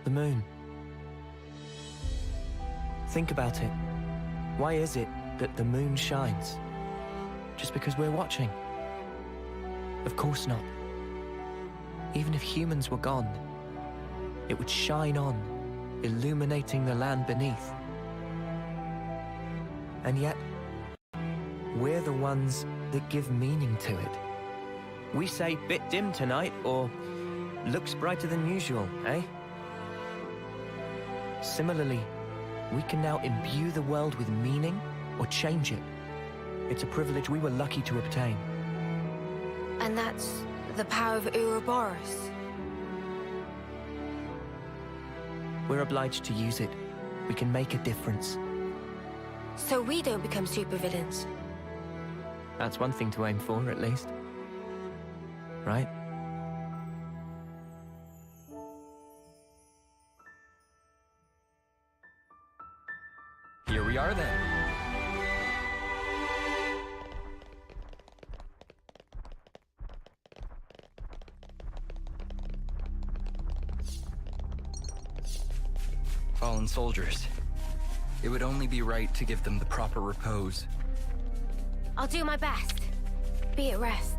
The moon. Think about it. Why is it that the moon shines? Just because we're watching? Of course not. Even if humans were gone, it would shine on, illuminating the land beneath. And yet, we're the ones that give meaning to it. We say, bit dim tonight, or looks brighter than usual, eh? Similarly, we can now imbue the world with meaning or change it. It's a privilege we were lucky to obtain. And that's the power of Ouroboros. We're obliged to use it. We can make a difference. So we don't become supervillains. That's one thing to aim for, at least. Right? Here we are then. Fallen soldiers. It would only be right to give them the proper repose. I'll do my best. Be at rest.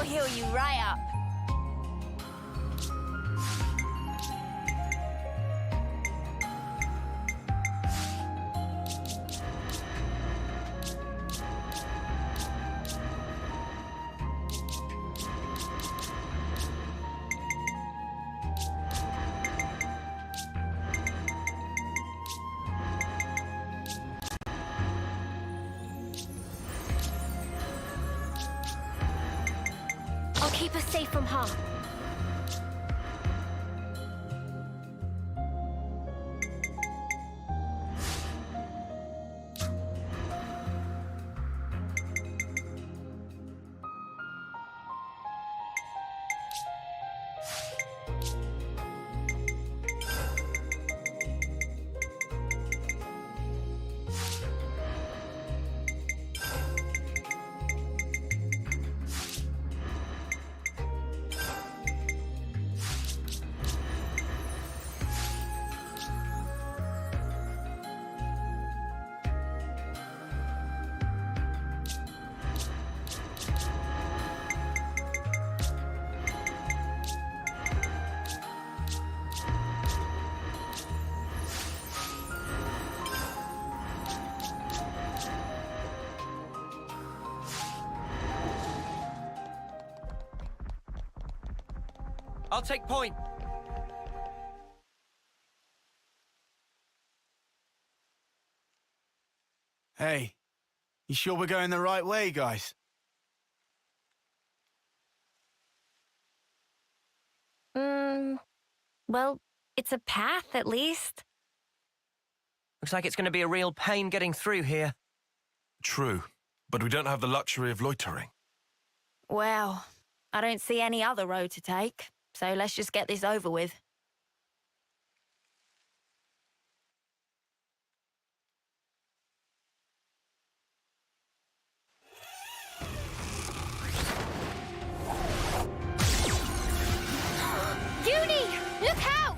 Heal you right up. I'll keep us safe from harm. I'll take point. Hey, you sure we're going the right way, guys? Well, it's a path at least. Looks like it's going to be a real pain getting through here. True, but we don't have the luxury of loitering. Well, I don't see any other road to take, so let's just get this over with. Judy, look out!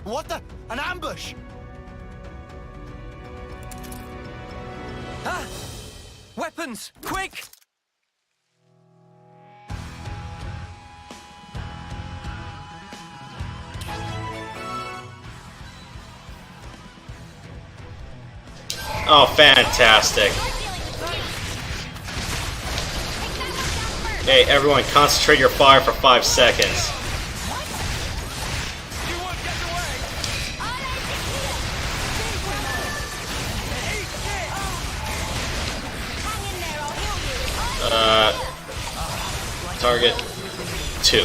What the? An ambush! Ah! Weapons! Quick! Oh, fantastic. Okay, everyone concentrate your fire for 5 seconds. Target 2.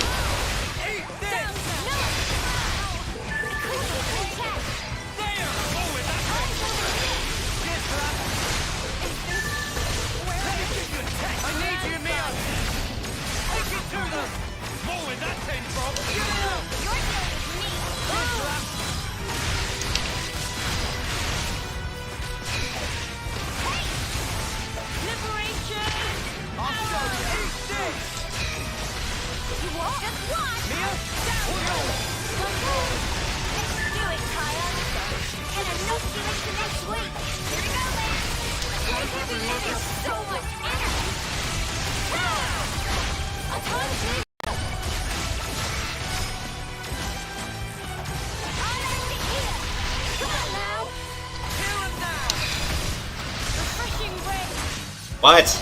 What?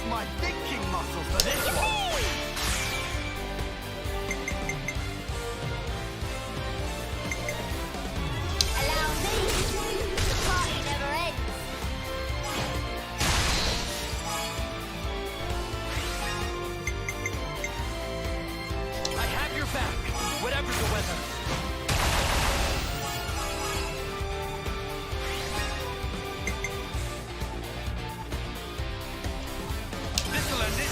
My thinking muscle for this one. Allow me. The party never ends. I have your back, whatever the weather. This'll end it.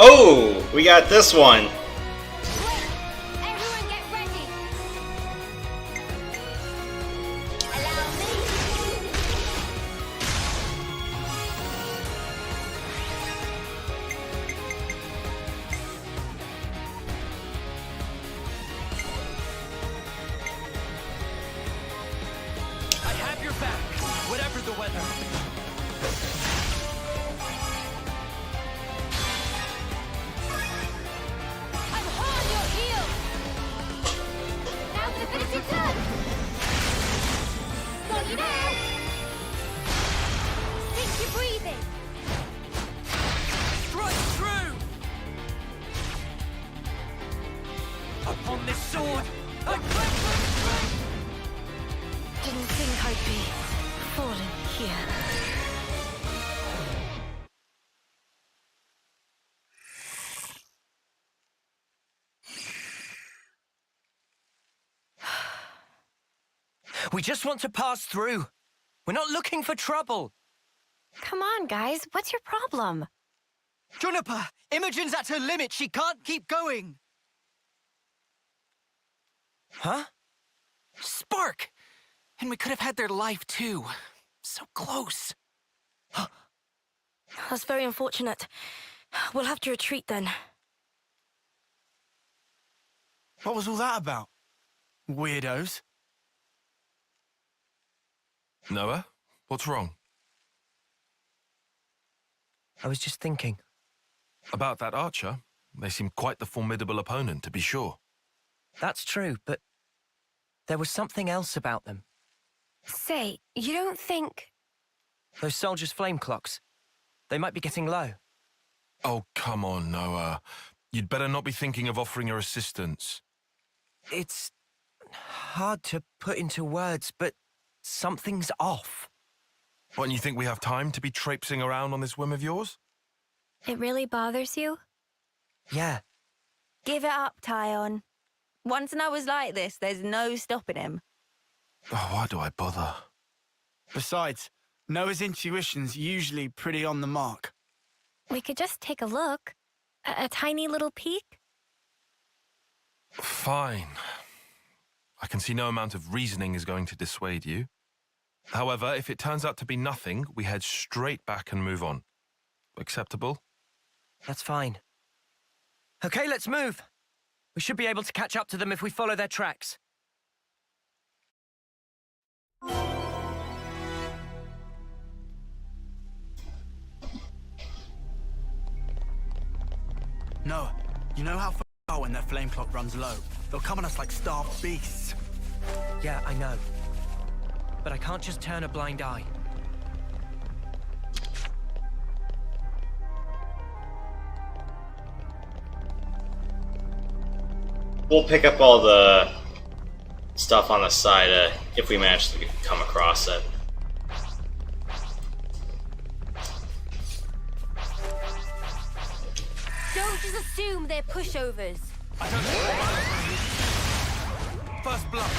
Oh, we got this one. Everyone get ready. Allow me. I have your back, whatever the weather. I'm on your heels. Now to finish your turn. Got you now. Think you're breathing. Strike true! Upon this sword, I clench my strength! Didn't think I'd be falling here. We just want to pass through. We're not looking for trouble. Come on, guys. What's your problem? Juniper, Imogen's at her limit. She can't keep going. Huh? Spark! And we could have had their life too. So close. That's very unfortunate. We'll have to retreat then. What was all that about? Weirdos. Noah, what's wrong? I was just thinking. About that archer? They seem quite the formidable opponent, to be sure. That's true, but there was something else about them. Say, you don't think... Those soldiers' flame clocks. They might be getting low. Oh, come on, Noah. You'd better not be thinking of offering her assistance. It's hard to put into words, but something's off. What, and you think we have time to be traipsing around on this whim of yours? It really bothers you? Yeah. Give it up, Tyon. Once Noah's like this, there's no stopping him. Oh, why do I bother? Besides, Noah's intuition's usually pretty on the mark. We could just take a look. A tiny little peek. Fine. I can see no amount of reasoning is going to dissuade you. However, if it turns out to be nothing, we head straight back and move on. Acceptable? That's fine. Okay, let's move. We should be able to catch up to them if we follow their tracks. Noah, you know how far when their flame clock runs low? They'll come on us like starved beasts. Yeah, I know. But I can't just turn a blind eye. We'll pick up all the stuff on the side if we manage to come across it. Don't just assume they're pushovers. First blood.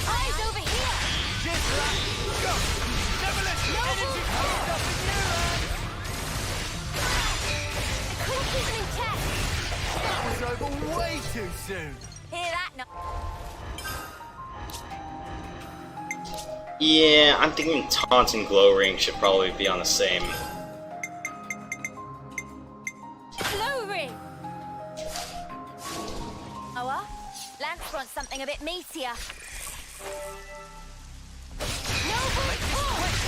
Eyes over here. Just like go. Never let the energy cost up in The clock isn't intact. That was over way too soon. Hear that? No. Yeah, I'm thinking Taunt and Glow Ring should probably be on the same. Glow ring. Noah, Lance wants something a bit meatier. Noble force.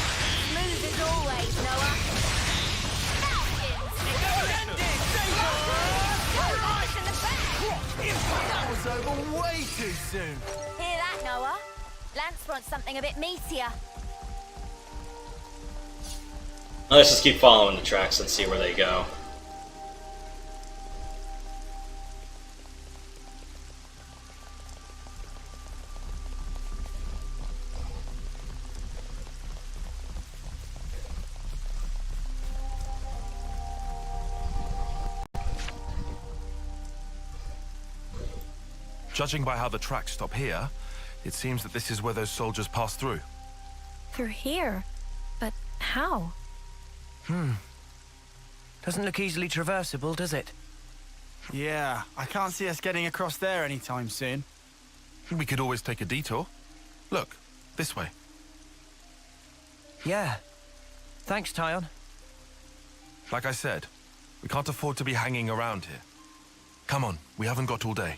Smooth as always, Noah. Falcons. Ice in the back. That was over way too soon. Hear that, Noah? Lance wants something a bit meatier. Let's just keep following the tracks and see where they go. Judging by how the tracks stop here, it seems that this is where those soldiers passed through. Through here? But how? Doesn't look easily traversable, does it? Yeah, I can't see us getting across there anytime soon. We could always take a detour. Look, this way. Yeah. Thanks, Tyon. Like I said, we can't afford to be hanging around here. Come on, we haven't got all day.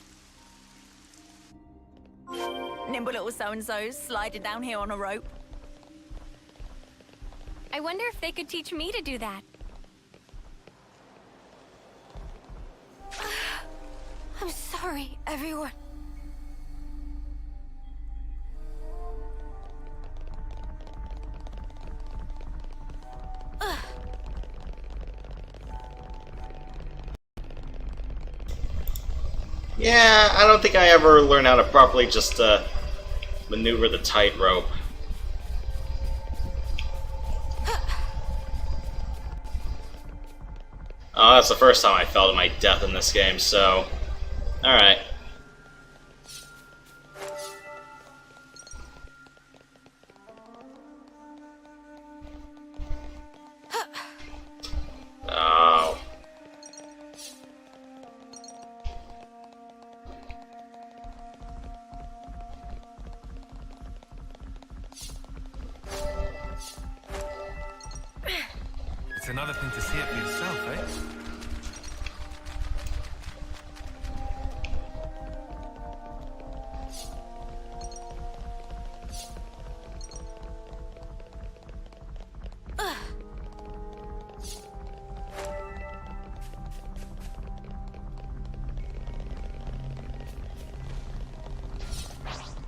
Nimble little so-and-sos sliding down here on a rope. I wonder if they could teach me to do that. I'm sorry, everyone. Yeah, I don't think I ever learned how to properly just maneuver the tightrope. Oh, that's the first time I fell to my death in this game, so... Alright. Oh. It's another thing to see it for yourself, eh?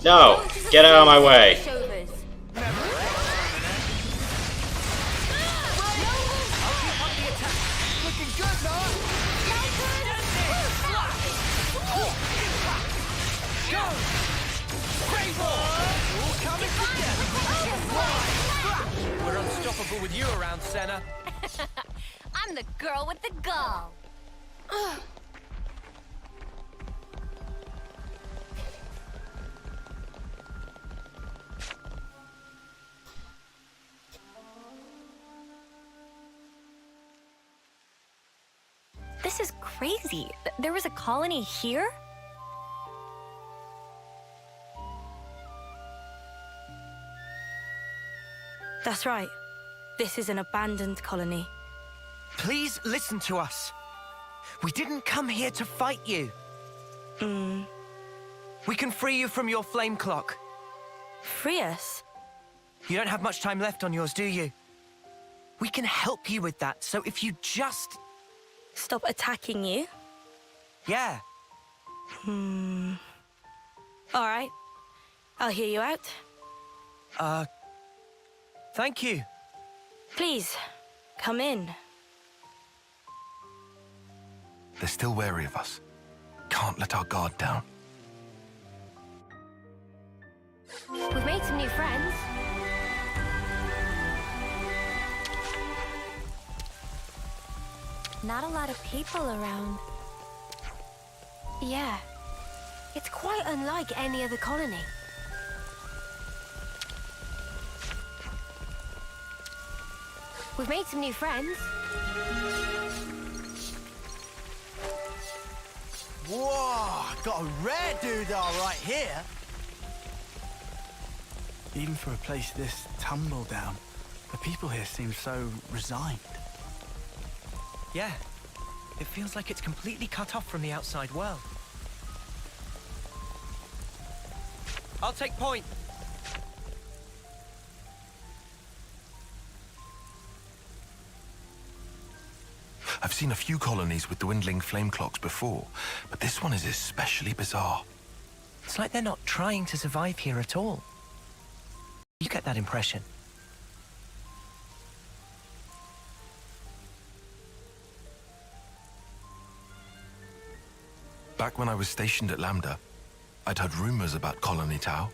No! Get out of my way! Looking good, huh? Go! Crazy! All coming together. We're unstoppable with you around, Senna. I'm the girl with the gall. This is crazy. There was a colony here? That's right. This is an abandoned colony. Please listen to us. We didn't come here to fight you. We can free you from your flame clock. Free us? You don't have much time left on yours, do you? We can help you with that, so if you just... Stop attacking you? Yeah. All right. I'll hear you out. Thank you. Please, come in. They're still wary of us. Can't let our guard down. We've made some new friends. Not a lot of people around. Yeah. It's quite unlike any other colony. We've made some new friends. Whoa! Got a rare doodah right here. Even for a place this tumble down, the people here seem so resigned. Yeah. It feels like it's completely cut off from the outside world. I'll take point. I've seen a few colonies with dwindling flame clocks before, but this one is especially bizarre. It's like they're not trying to survive here at all. You get that impression? Back when I was stationed at Lambda, I'd heard rumors about Colony Tau.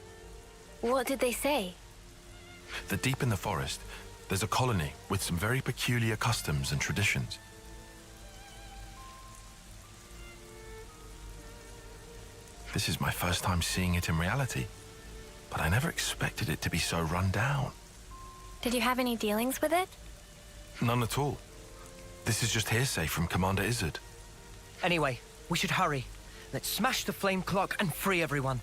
What did they say? That deep in the forest, there's a colony with some very peculiar customs and traditions. This is my first time seeing it in reality, but I never expected it to be so run down. Did you have any dealings with it? None at all. This is just hearsay from Commander Izzard. Anyway, we should hurry. Let's smash the flame clock and free everyone.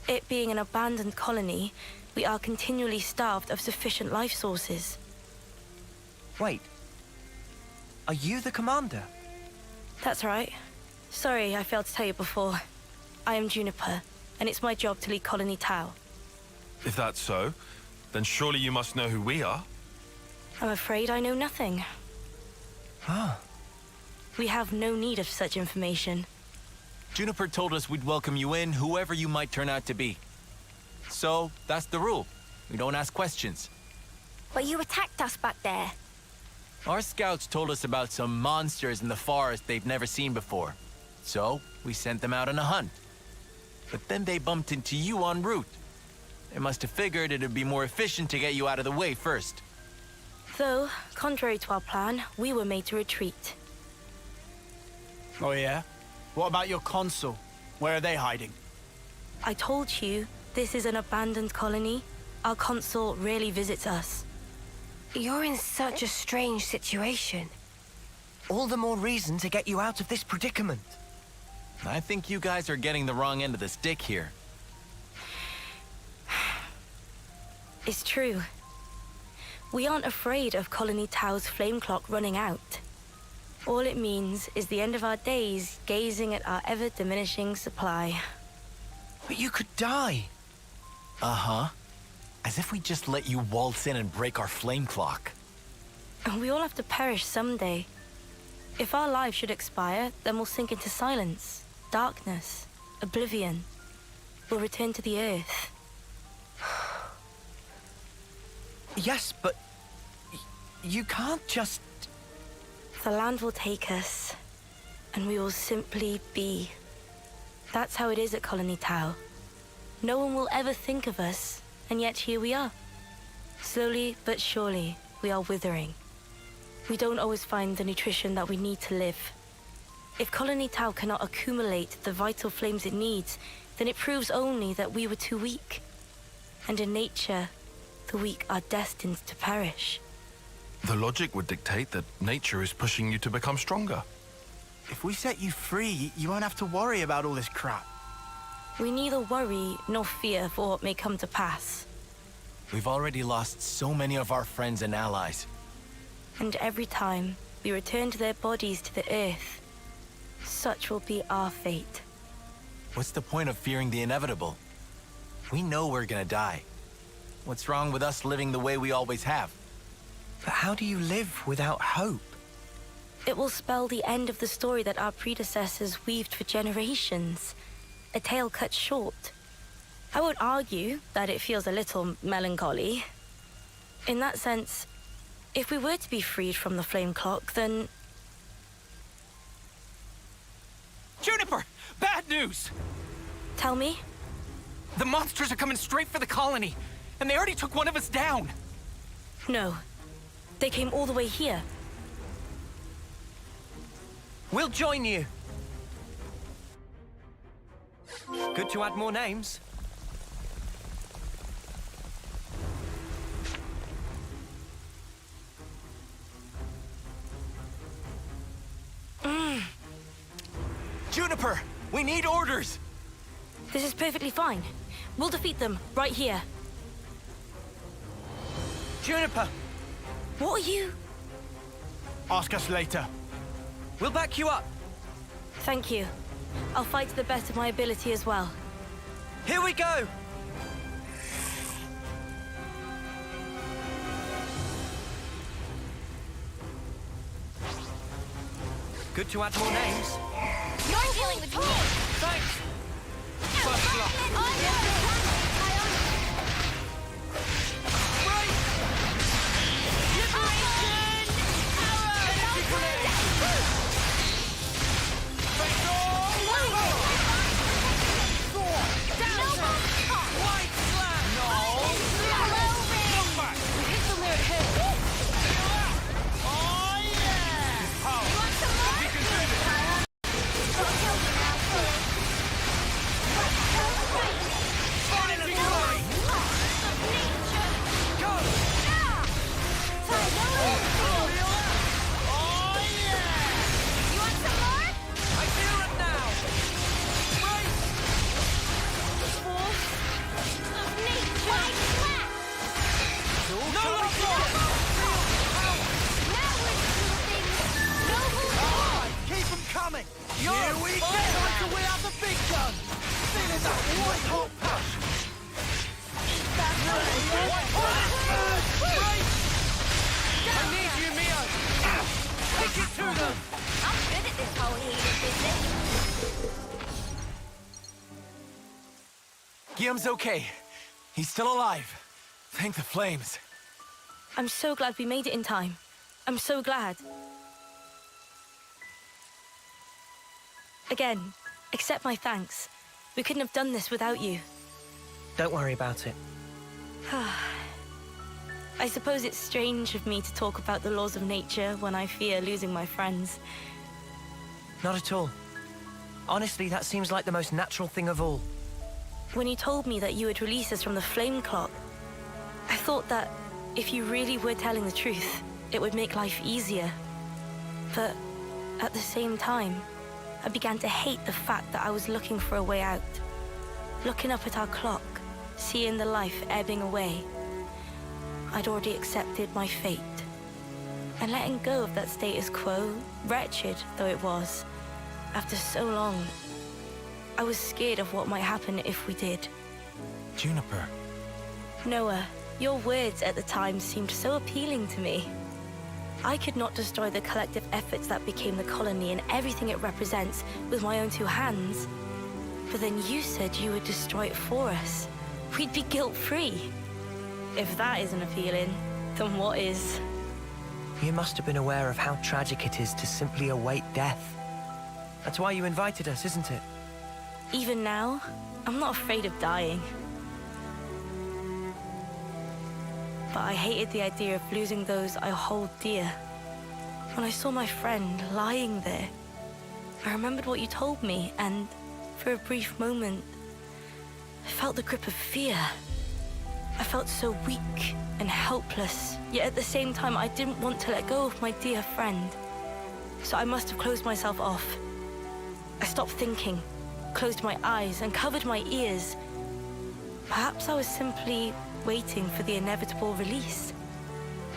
It being an abandoned colony, we are continually starved of sufficient life sources. Wait. Are you the commander? That's right. Sorry, I failed to tell you before. I am Juniper, and it's my job to lead Colony Tau. If that's so, then surely you must know who we are. I'm afraid I know nothing. Ah. We have no need of such information. Juniper told us we'd welcome you in, whoever you might turn out to be. So, that's the rule. We don't ask questions. But you attacked us back there. Our scouts told us about some monsters in the forest they've never seen before. So, we sent them out on a hunt. But then they bumped into you en route. They must have figured it'd be more efficient to get you out of the way first. Though, contrary to our plan, we were made to retreat. Oh yeah? What about your consul? Where are they hiding? I told you, this is an abandoned colony. Our consul rarely visits us. You're in such a strange situation. All the more reason to get you out of this predicament. I think you guys are getting the wrong end of the stick here. It's true. We aren't afraid of Colony Tau's flame clock running out. All it means is the end of our days gazing at our ever-diminishing supply. But you could die. Uh-huh. As if we just let you waltz in and break our flame clock. And we all have to perish someday. If our lives should expire, then we'll sink into silence, darkness, oblivion. We'll return to the earth. Yes, but you can't just... The land will take us, and we will simply be. That's how it is at Colony Tau. No one will ever think of us, and yet here we are. Slowly but surely, we are withering. We don't always find the nutrition that we need to live. If Colony Tau cannot accumulate the vital flames it needs, then it proves only that we were too weak. And in nature, the weak are destined to perish. The logic would dictate that nature is pushing you to become stronger. If we set you free, you won't have to worry about all this crap. We neither worry nor fear for what may come to pass. We've already lost so many of our friends and allies. And every time we return to their bodies to the earth, such will be our fate. What's the point of fearing the inevitable? We know we're gonna die. What's wrong with us living the way we always have? But how do you live without hope? It will spell the end of the story that our predecessors weaved for generations. A tale cut short. I won't argue that it feels a little melancholy. In that sense, if we were to be freed from the flame clock, then... Juniper! Bad news! Tell me? The monsters are coming straight for the colony, and they already took one of us down. No. They came all the way here. We'll join you. Good to add more names. Juniper! We need orders! This is perfectly fine. We'll defeat them right here. Juniper! What are you? Ask us later. We'll back you up. Thank you. I'll fight to the best of my ability as well. Here we go! Good to add more names. You're dealing with me. Thanks. First blood. Fire! White-hot push! I need you, Mio! Take it to them! I'm good at this whole healing business. Guillaume's okay. He's still alive. Thank the flames. I'm so glad we made it in time. I'm so glad. Again, accept my thanks. We couldn't have done this without you. Don't worry about it. I suppose it's strange of me to talk about the laws of nature when I fear losing my friends. Not at all. Honestly, that seems like the most natural thing of all. When you told me that you would release us from the flame clock, I thought that if you really were telling the truth, it would make life easier. But at the same time, I began to hate the fact that I was looking for a way out. Looking up at our clock, seeing the life ebbing away. I'd already accepted my fate. And letting go of that status quo, wretched though it was, after so long, I was scared of what might happen if we did. Juniper. Noah, your words at the time seemed so appealing to me. I could not destroy the collective efforts that became the colony and everything it represents with my own two hands. But then you said you would destroy it for us. We'd be guilt-free. If that isn't appealing, then what is? You must have been aware of how tragic it is to simply await death. That's why you invited us, isn't it? Even now, I'm not afraid of dying. But I hated the idea of losing those I hold dear. When I saw my friend lying there, I remembered what you told me, and for a brief moment, I felt the grip of fear. I felt so weak and helpless, yet at the same time I didn't want to let go of my dear friend. So I must have closed myself off. I stopped thinking, closed my eyes and covered my ears. Perhaps I was simply waiting for the inevitable release.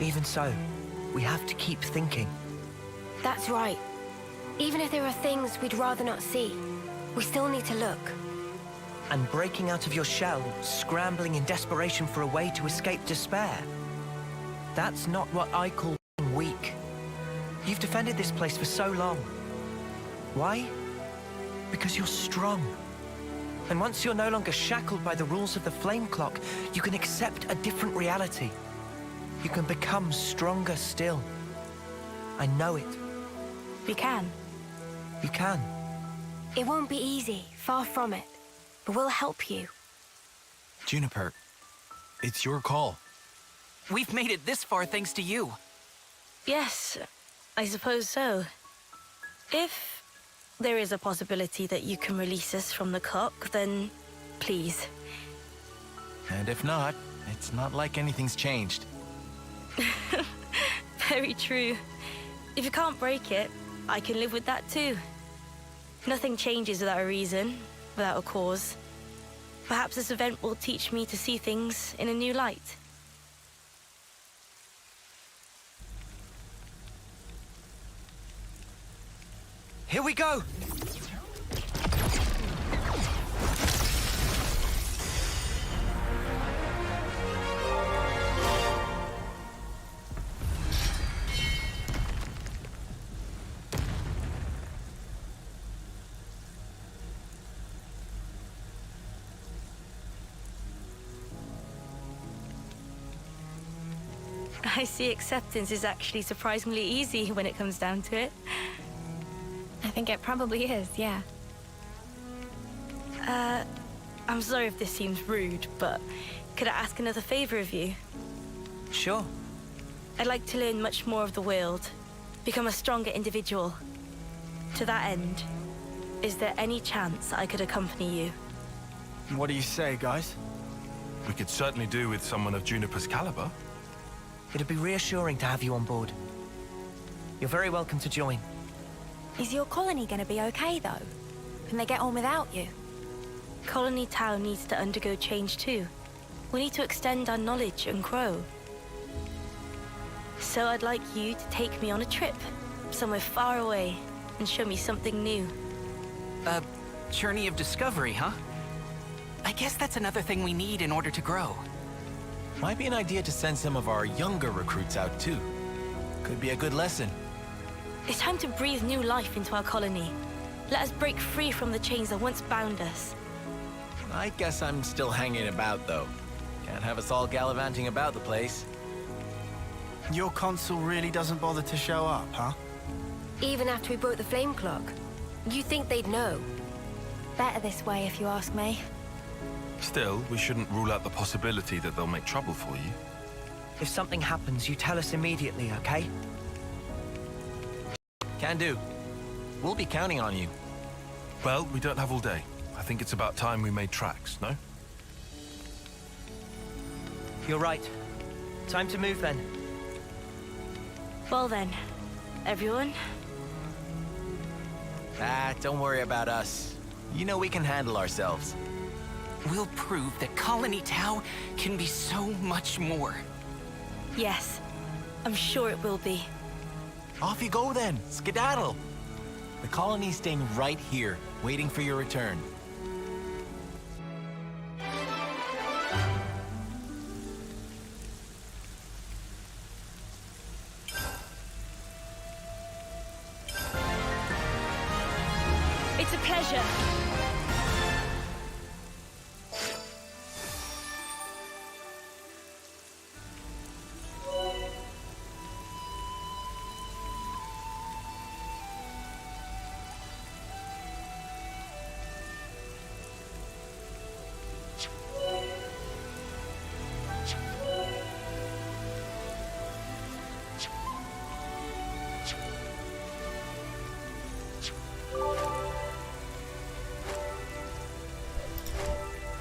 Even so, we have to keep thinking. That's right. Even if there are things we'd rather not see, we still need to look. And breaking out of your shell, scrambling in desperation for a way to escape despair. That's not what I call being weak. You've defended this place for so long. Why? Because you're strong. And once you're no longer shackled by the rules of the flame clock, you can accept a different reality. You can become stronger still. I know it. We can. You can. It won't be easy, far from it. But we'll help you. Juniper, it's your call. We've made it this far thanks to you. Yes, I suppose so. If there is a possibility that you can release us from the clock, then please. And if not, it's not like anything's changed. Very true. If you can't break it, I can live with that too. Nothing changes without a reason, without a cause. Perhaps this event will teach me to see things in a new light. Here we go! I see acceptance is actually surprisingly easy when it comes down to it. I think it probably is, yeah. I'm sorry if this seems rude, but could I ask another favor of you? Sure. I'd like to learn much more of the world, become a stronger individual. To that end, is there any chance I could accompany you? What do you say, guys? We could certainly do with someone of Juniper's caliber. It'd be reassuring to have you on board. You're very welcome to join. Is your colony gonna be okay, though? Can they get on without you? Colony Tau needs to undergo change too. We need to extend our knowledge and grow. So I'd like you to take me on a trip, somewhere far away, and show me something new. A journey of discovery, huh? I guess that's another thing we need in order to grow. Might be an idea to send some of our younger recruits out too. Could be a good lesson. It's time to breathe new life into our colony. Let us break free from the chains that once bound us. I guess I'm still hanging about though. Can't have us all gallivanting about the place. Your consul really doesn't bother to show up, huh? Even after we broke the flame clock? You think they'd know? Better this way, if you ask me. Still, we shouldn't rule out the possibility that they'll make trouble for you. If something happens, you tell us immediately, okay? Can do. We'll be counting on you. Well, we don't have all day. I think it's about time we made tracks, no? You're right. Time to move then. Well then, everyone. Ah, don't worry about us. You know we can handle ourselves. We'll prove that Colony Tau can be so much more. Yes, I'm sure it will be. Off you go then, skedaddle. The colony's staying right here, waiting for your return. It's a pleasure.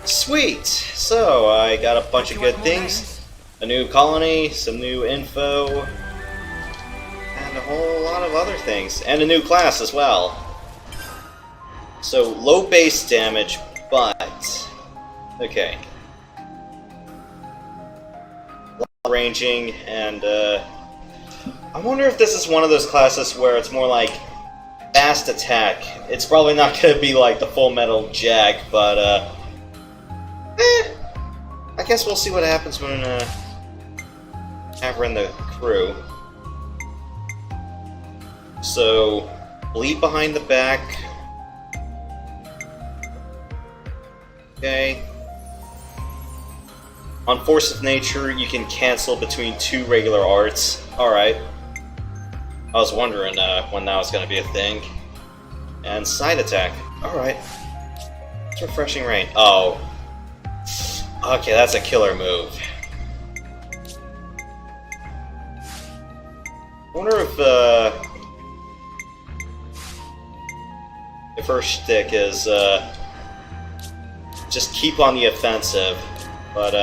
Sweet! So, I got a bunch of good things. A new colony, some new info, and a whole lot of other things. And a new class as well. So, low base damage, but... okay. Ranging, and I wonder if this is one of those classes where it's more like fast attack. It's probably not going to be like the Full Metal Jack, but I guess we'll see what happens when have her in the crew. So, bleed behind the back. Okay. On Force of Nature, you can cancel between 2 regular arts. Alright. I was wondering when that was going to be a thing. And Side Attack. Alright. It's Refreshing Rain. Oh. Okay, that's a killer move. I wonder if her shtick is just keep on the offensive, but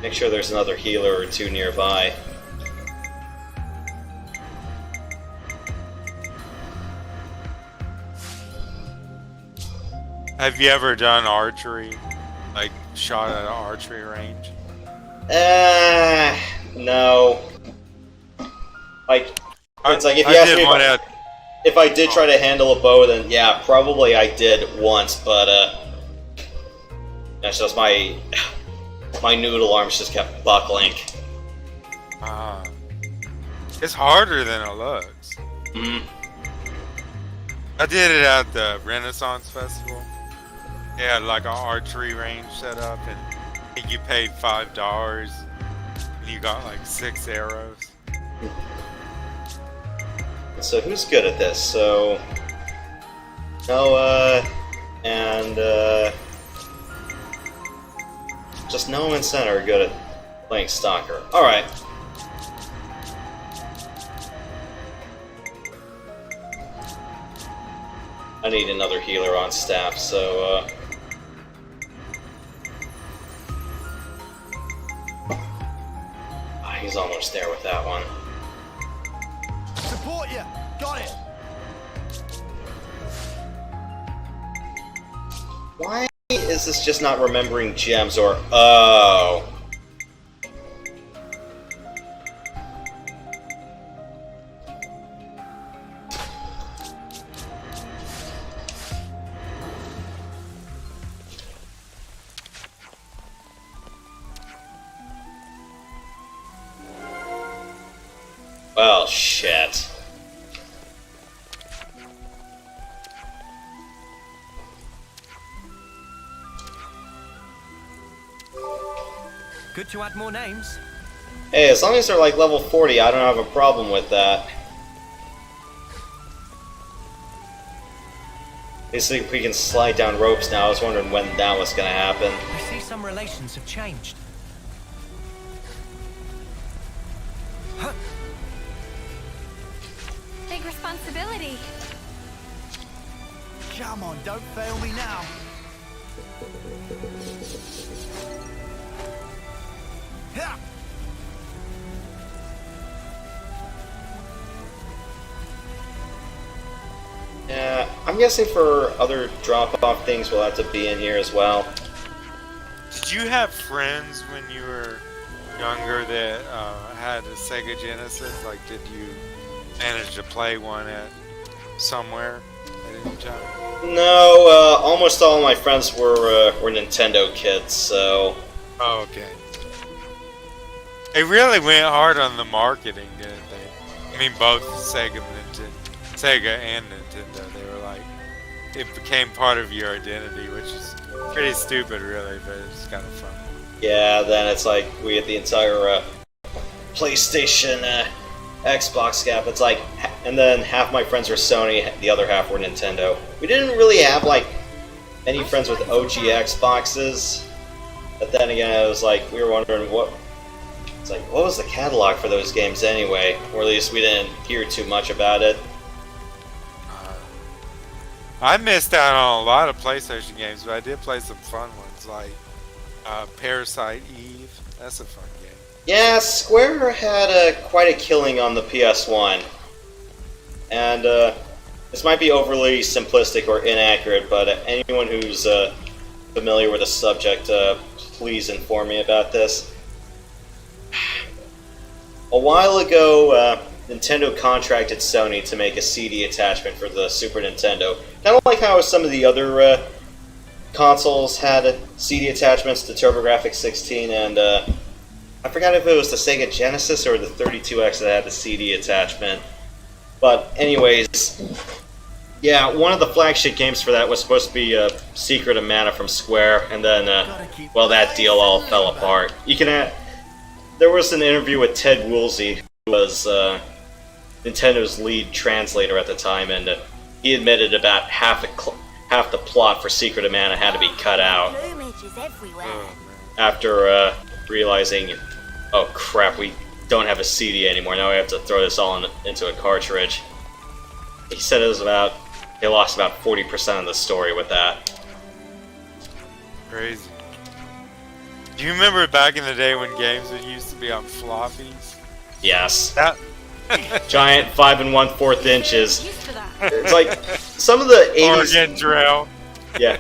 make sure there's another healer or 2 nearby. Have you ever done archery? Like, shot at an archery range? No. Like, it's like if you ask me if I did try to handle a bow, then yeah, probably I did once, but that's just my noodle arms just kept buckling. It's harder than it looks. Mm-hmm. I did it at the Renaissance Festival. Yeah, like an archery range set up, and you paid $5, and you got like 6 arrows. So who's good at this? So Noah and just Noah and Senna are good at playing Stalker. All right. I need another healer on staff, so he's almost there with that one. Support you! Got it! Why is this just not remembering gems or... oh. Well, shit. Good to add more names. Hey, as long as they're like level 40, I don't have a problem with that. At least we can slide down ropes now. I was wondering when that was gonna happen. I see some relations have changed. Big responsibility. Come on, don't fail me now. Ha! Yeah, I'm guessing for other drop-off things we'll have to be in here as well. Did you have friends when you were younger that had a Sega Genesis? Like, did you manage to play one at somewhere at any time? No, almost all my friends were Nintendo kids, so... Oh, okay. They really went hard on the marketing, didn't they? I mean, both Sega and Nintendo. They were like, it became part of your identity, which is pretty stupid, really, but it's kind of fun. Yeah, then it's like we had the entire PlayStation, Xbox gap. It's like, and then half my friends were Sony, the other half were Nintendo. We didn't really have like any friends with OG Xboxes. But then again, it was like we were wondering what. It's like, what was the catalog for those games anyway? Or at least we didn't hear too much about it. I missed out on a lot of PlayStation games, but I did play some fun ones like Parasite Eve. That's a fun game. Yeah, Square had quite a killing on the PS1. And this might be overly simplistic or inaccurate, but anyone who's familiar with the subject, please inform me about this. A while ago, Nintendo contracted Sony to make a CD attachment for the Super Nintendo. Kind of like how some of the other consoles had CD attachments to TurboGrafx-16, and I forgot if it was the Sega Genesis or the 32X that had the CD attachment. But anyways, yeah, one of the flagship games for that was supposed to be Secret of Mana from Square, and then, well, that deal all fell apart. You can there was an interview with Ted Woolsey, who was Nintendo's lead translator at the time, and he admitted about half the plot for Secret of Mana had to be cut out. Plumage is everywhere. After realizing, oh crap, we don't have a CD anymore, now we have to throw this all into a cartridge. He said it was about, they lost about 40% of the story with that. Crazy. Do you remember back in the day when games used to be on floppies? Yes. That giant 5 1/4 inches. It's like some of the 80s. Oregon Trail. Yeah.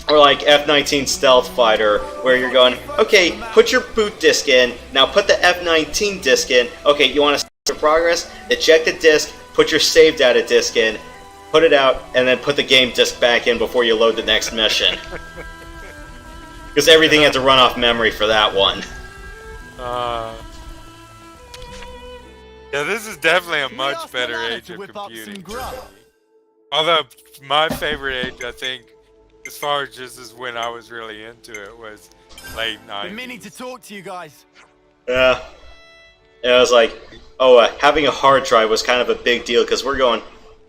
Or like F-19 Stealth Fighter, where you're going, okay, put your boot disc in, now put the F-19 disc in. Okay, you want to save progress? Eject the disc, put your save data disc in, put it out, and then put the game disc back in before you load the next mission. Because everything had to run off memory for that one. Yeah, this is definitely a much better age of computing. Although my favorite age, I think, as far as just as when I was really into it, was late 90s. Been meaning to talk to you guys. Yeah. And I was like, oh, having a hard drive was kind of a big deal, because we're going,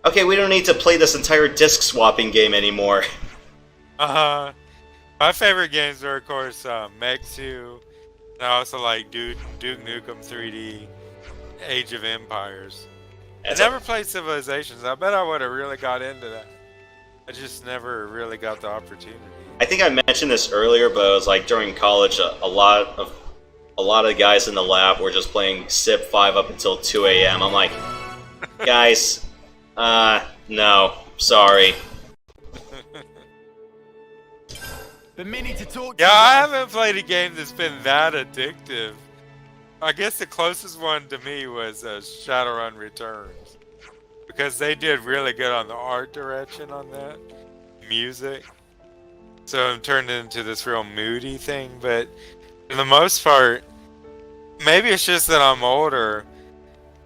okay, we don't need to play this entire disc swapping game anymore. My favorite games are, of course, Meg 2, and I also like Duke Nukem 3D, Age of Empires. I never played Civilizations. I bet I would have really got into that. I just never really got the opportunity. I think I mentioned this earlier, but it was like during college, a lot of guys in the lab were just playing Civ 5 up until 2 a.m. I'm like, guys, no, sorry. Been meaning to talk to Yeah, you I guys. haven't played a game that's been that addictive. I guess the closest one to me was Shadowrun Returns, because they did really good on the art direction on that, music. So it turned into this real moody thing, but for the most part, maybe it's just that I'm older.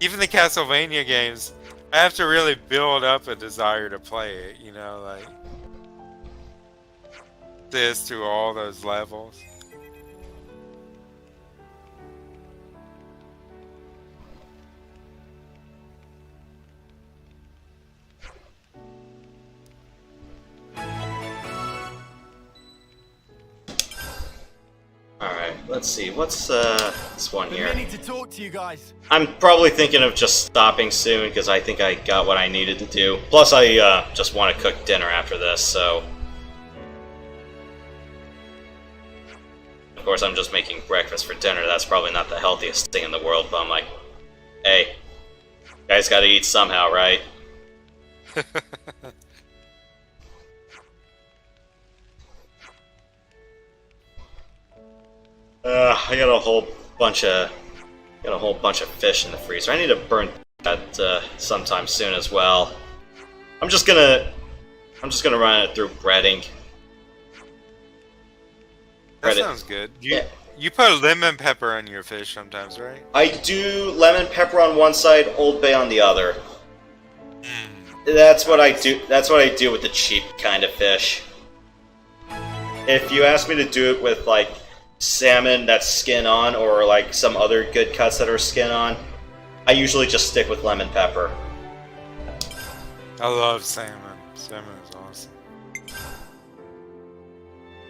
Even the Castlevania games, I have to really build up a desire to play it, you know, like this through all those levels. Alright, let's see, what's this one here? I need to talk to you guys. I'm probably thinking of just stopping soon because I think I got what I needed to do. Plus I just want to cook dinner after this, so... Of course I'm just making breakfast for dinner, that's probably not the healthiest thing in the world, but I'm like, hey, you guys gotta eat somehow, right? I got a whole bunch of fish in the freezer. I need to burn that sometime soon as well. I'm just gonna run it through breading. That sounds good. You put lemon pepper on your fish sometimes, right? I do lemon pepper on one side, Old Bay on the other. That's what I do. That's what I do with the cheap kind of fish. If you ask me to do it with like salmon that's skin on, or like some other good cuts that are skin on, I usually just stick with lemon pepper. I love salmon. Salmon is awesome.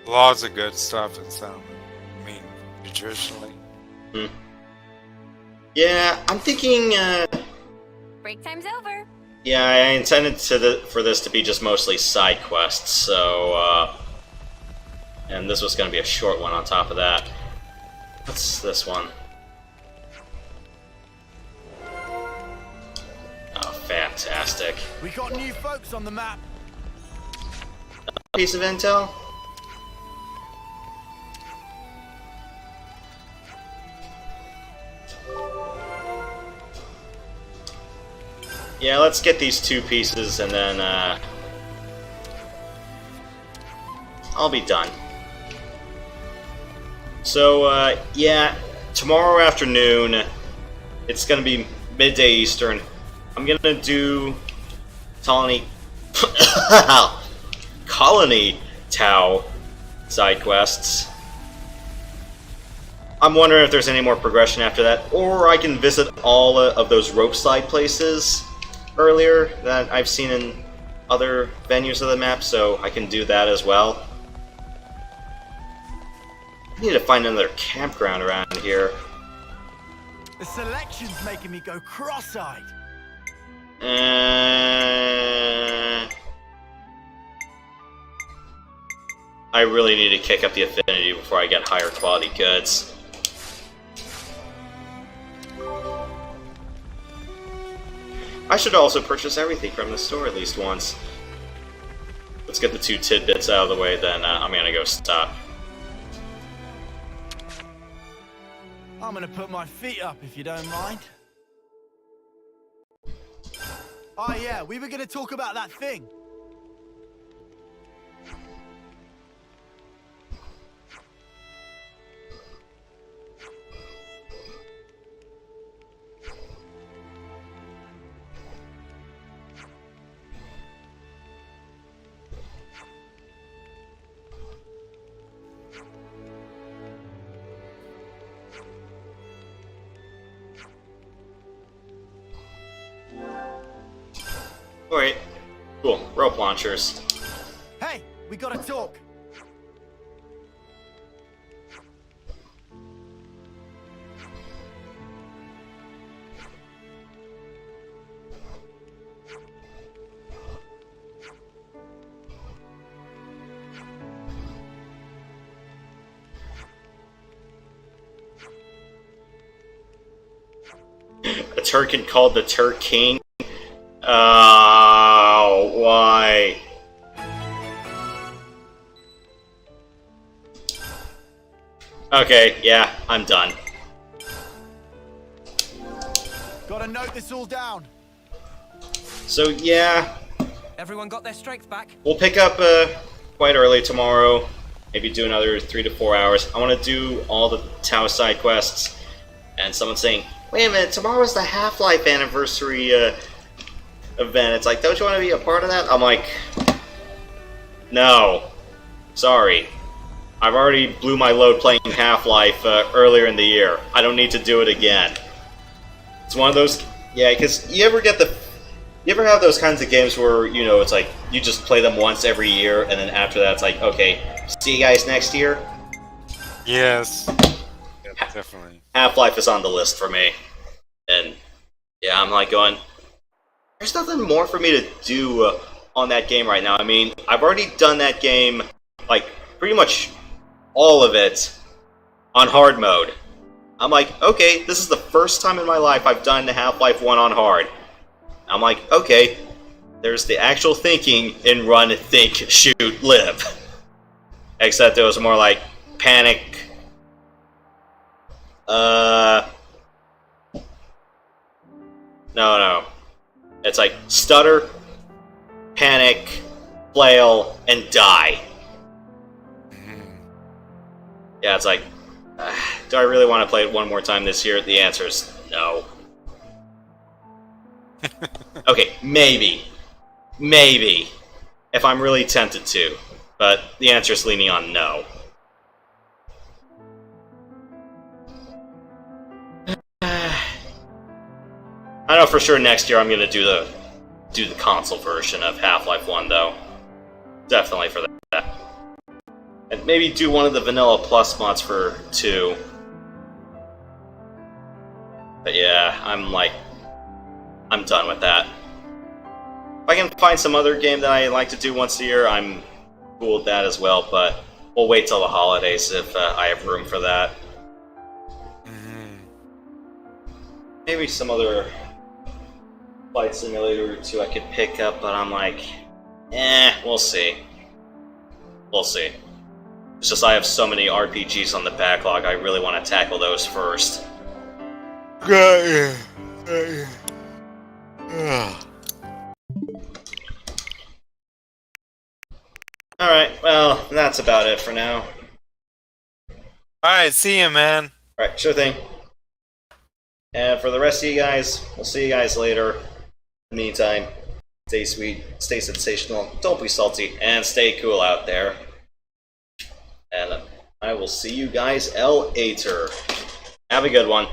Lots of good stuff in salmon. I mean, nutritionally. Yeah, I'm thinking. Break time's over. Yeah, I intended for this to be just mostly side quests, so. And this was going to be a short one on top of that. What's this one? Oh, fantastic. We got new folks on the map. Piece of intel? Yeah, let's get these 2 pieces and then I'll be done. So, yeah, tomorrow afternoon, it's gonna be midday Eastern. I'm gonna do Colony Tau side quests. I'm wondering if there's any more progression after that, or I can visit all of those rope slide places earlier that I've seen in other venues of the map, so I can do that as well. I need to find another campground around here. The selection's making me go cross-eyed. I really need to kick up the affinity before I get higher quality goods. I should also purchase everything from the store at least once. Let's get the 2 tidbits out of the way, then I'm gonna go stop. I'm gonna put my feet up if you don't mind. Oh yeah, we were gonna talk about that thing. Alright, cool. Rope launchers. Hey, we gotta talk. A Turkin called the Turk King? Oh, why? Okay, yeah, I'm done. Gotta note this all down. So, yeah. Everyone got their strength back? We'll pick up quite early tomorrow. Maybe do another 3 to 4 hours. I want to do all the Tau side quests. And someone's saying, wait a minute, tomorrow's the Half-Life anniversary event. It's like, don't you want to be a part of that? I'm like, no. Sorry. I've already blew my load playing Half-Life earlier in the year. I don't need to do it again. It's one of those... Yeah, because you ever have those kinds of games where, you know, it's like, you just play them once every year, and then after that it's like, okay, see you guys next year? Yes. Yeah, definitely. Half-Life is on the list for me. And, yeah, I'm like going, there's nothing more for me to do on that game right now. I mean, I've already done that game, like, pretty much all of it on hard mode. I'm like, okay, this is the first time in my life I've done Half-Life 1 on hard. I'm like, okay, there's the actual thinking in run, think, shoot, live. Except it was more like panic. No. It's like stutter, panic, flail, and die. Yeah, it's like, do I really want to play it one more time this year? The answer is no. Okay, maybe. Maybe. If I'm really tempted to. But the answer is leaning on no. I know for sure next year I'm gonna do the console version of Half-Life 1 though. Definitely for that. And maybe do one of the Vanilla Plus mods for 2. But yeah, I'm done with that. If I can find some other game that I like to do once a year, I'm cool with that as well, but we'll wait till the holidays if I have room for that. Maybe some other flight simulator or 2 I could pick up, but I'm like, we'll see. We'll see. It's just I have so many RPGs on the backlog, I really want to tackle those first. Alright, well, that's about it for now. Alright, see you, man. Alright, sure thing. And for the rest of you guys, we'll see you guys later. In the meantime, stay sweet, stay sensational, don't be salty, and stay cool out there. And I will see you guys later. Have a good one.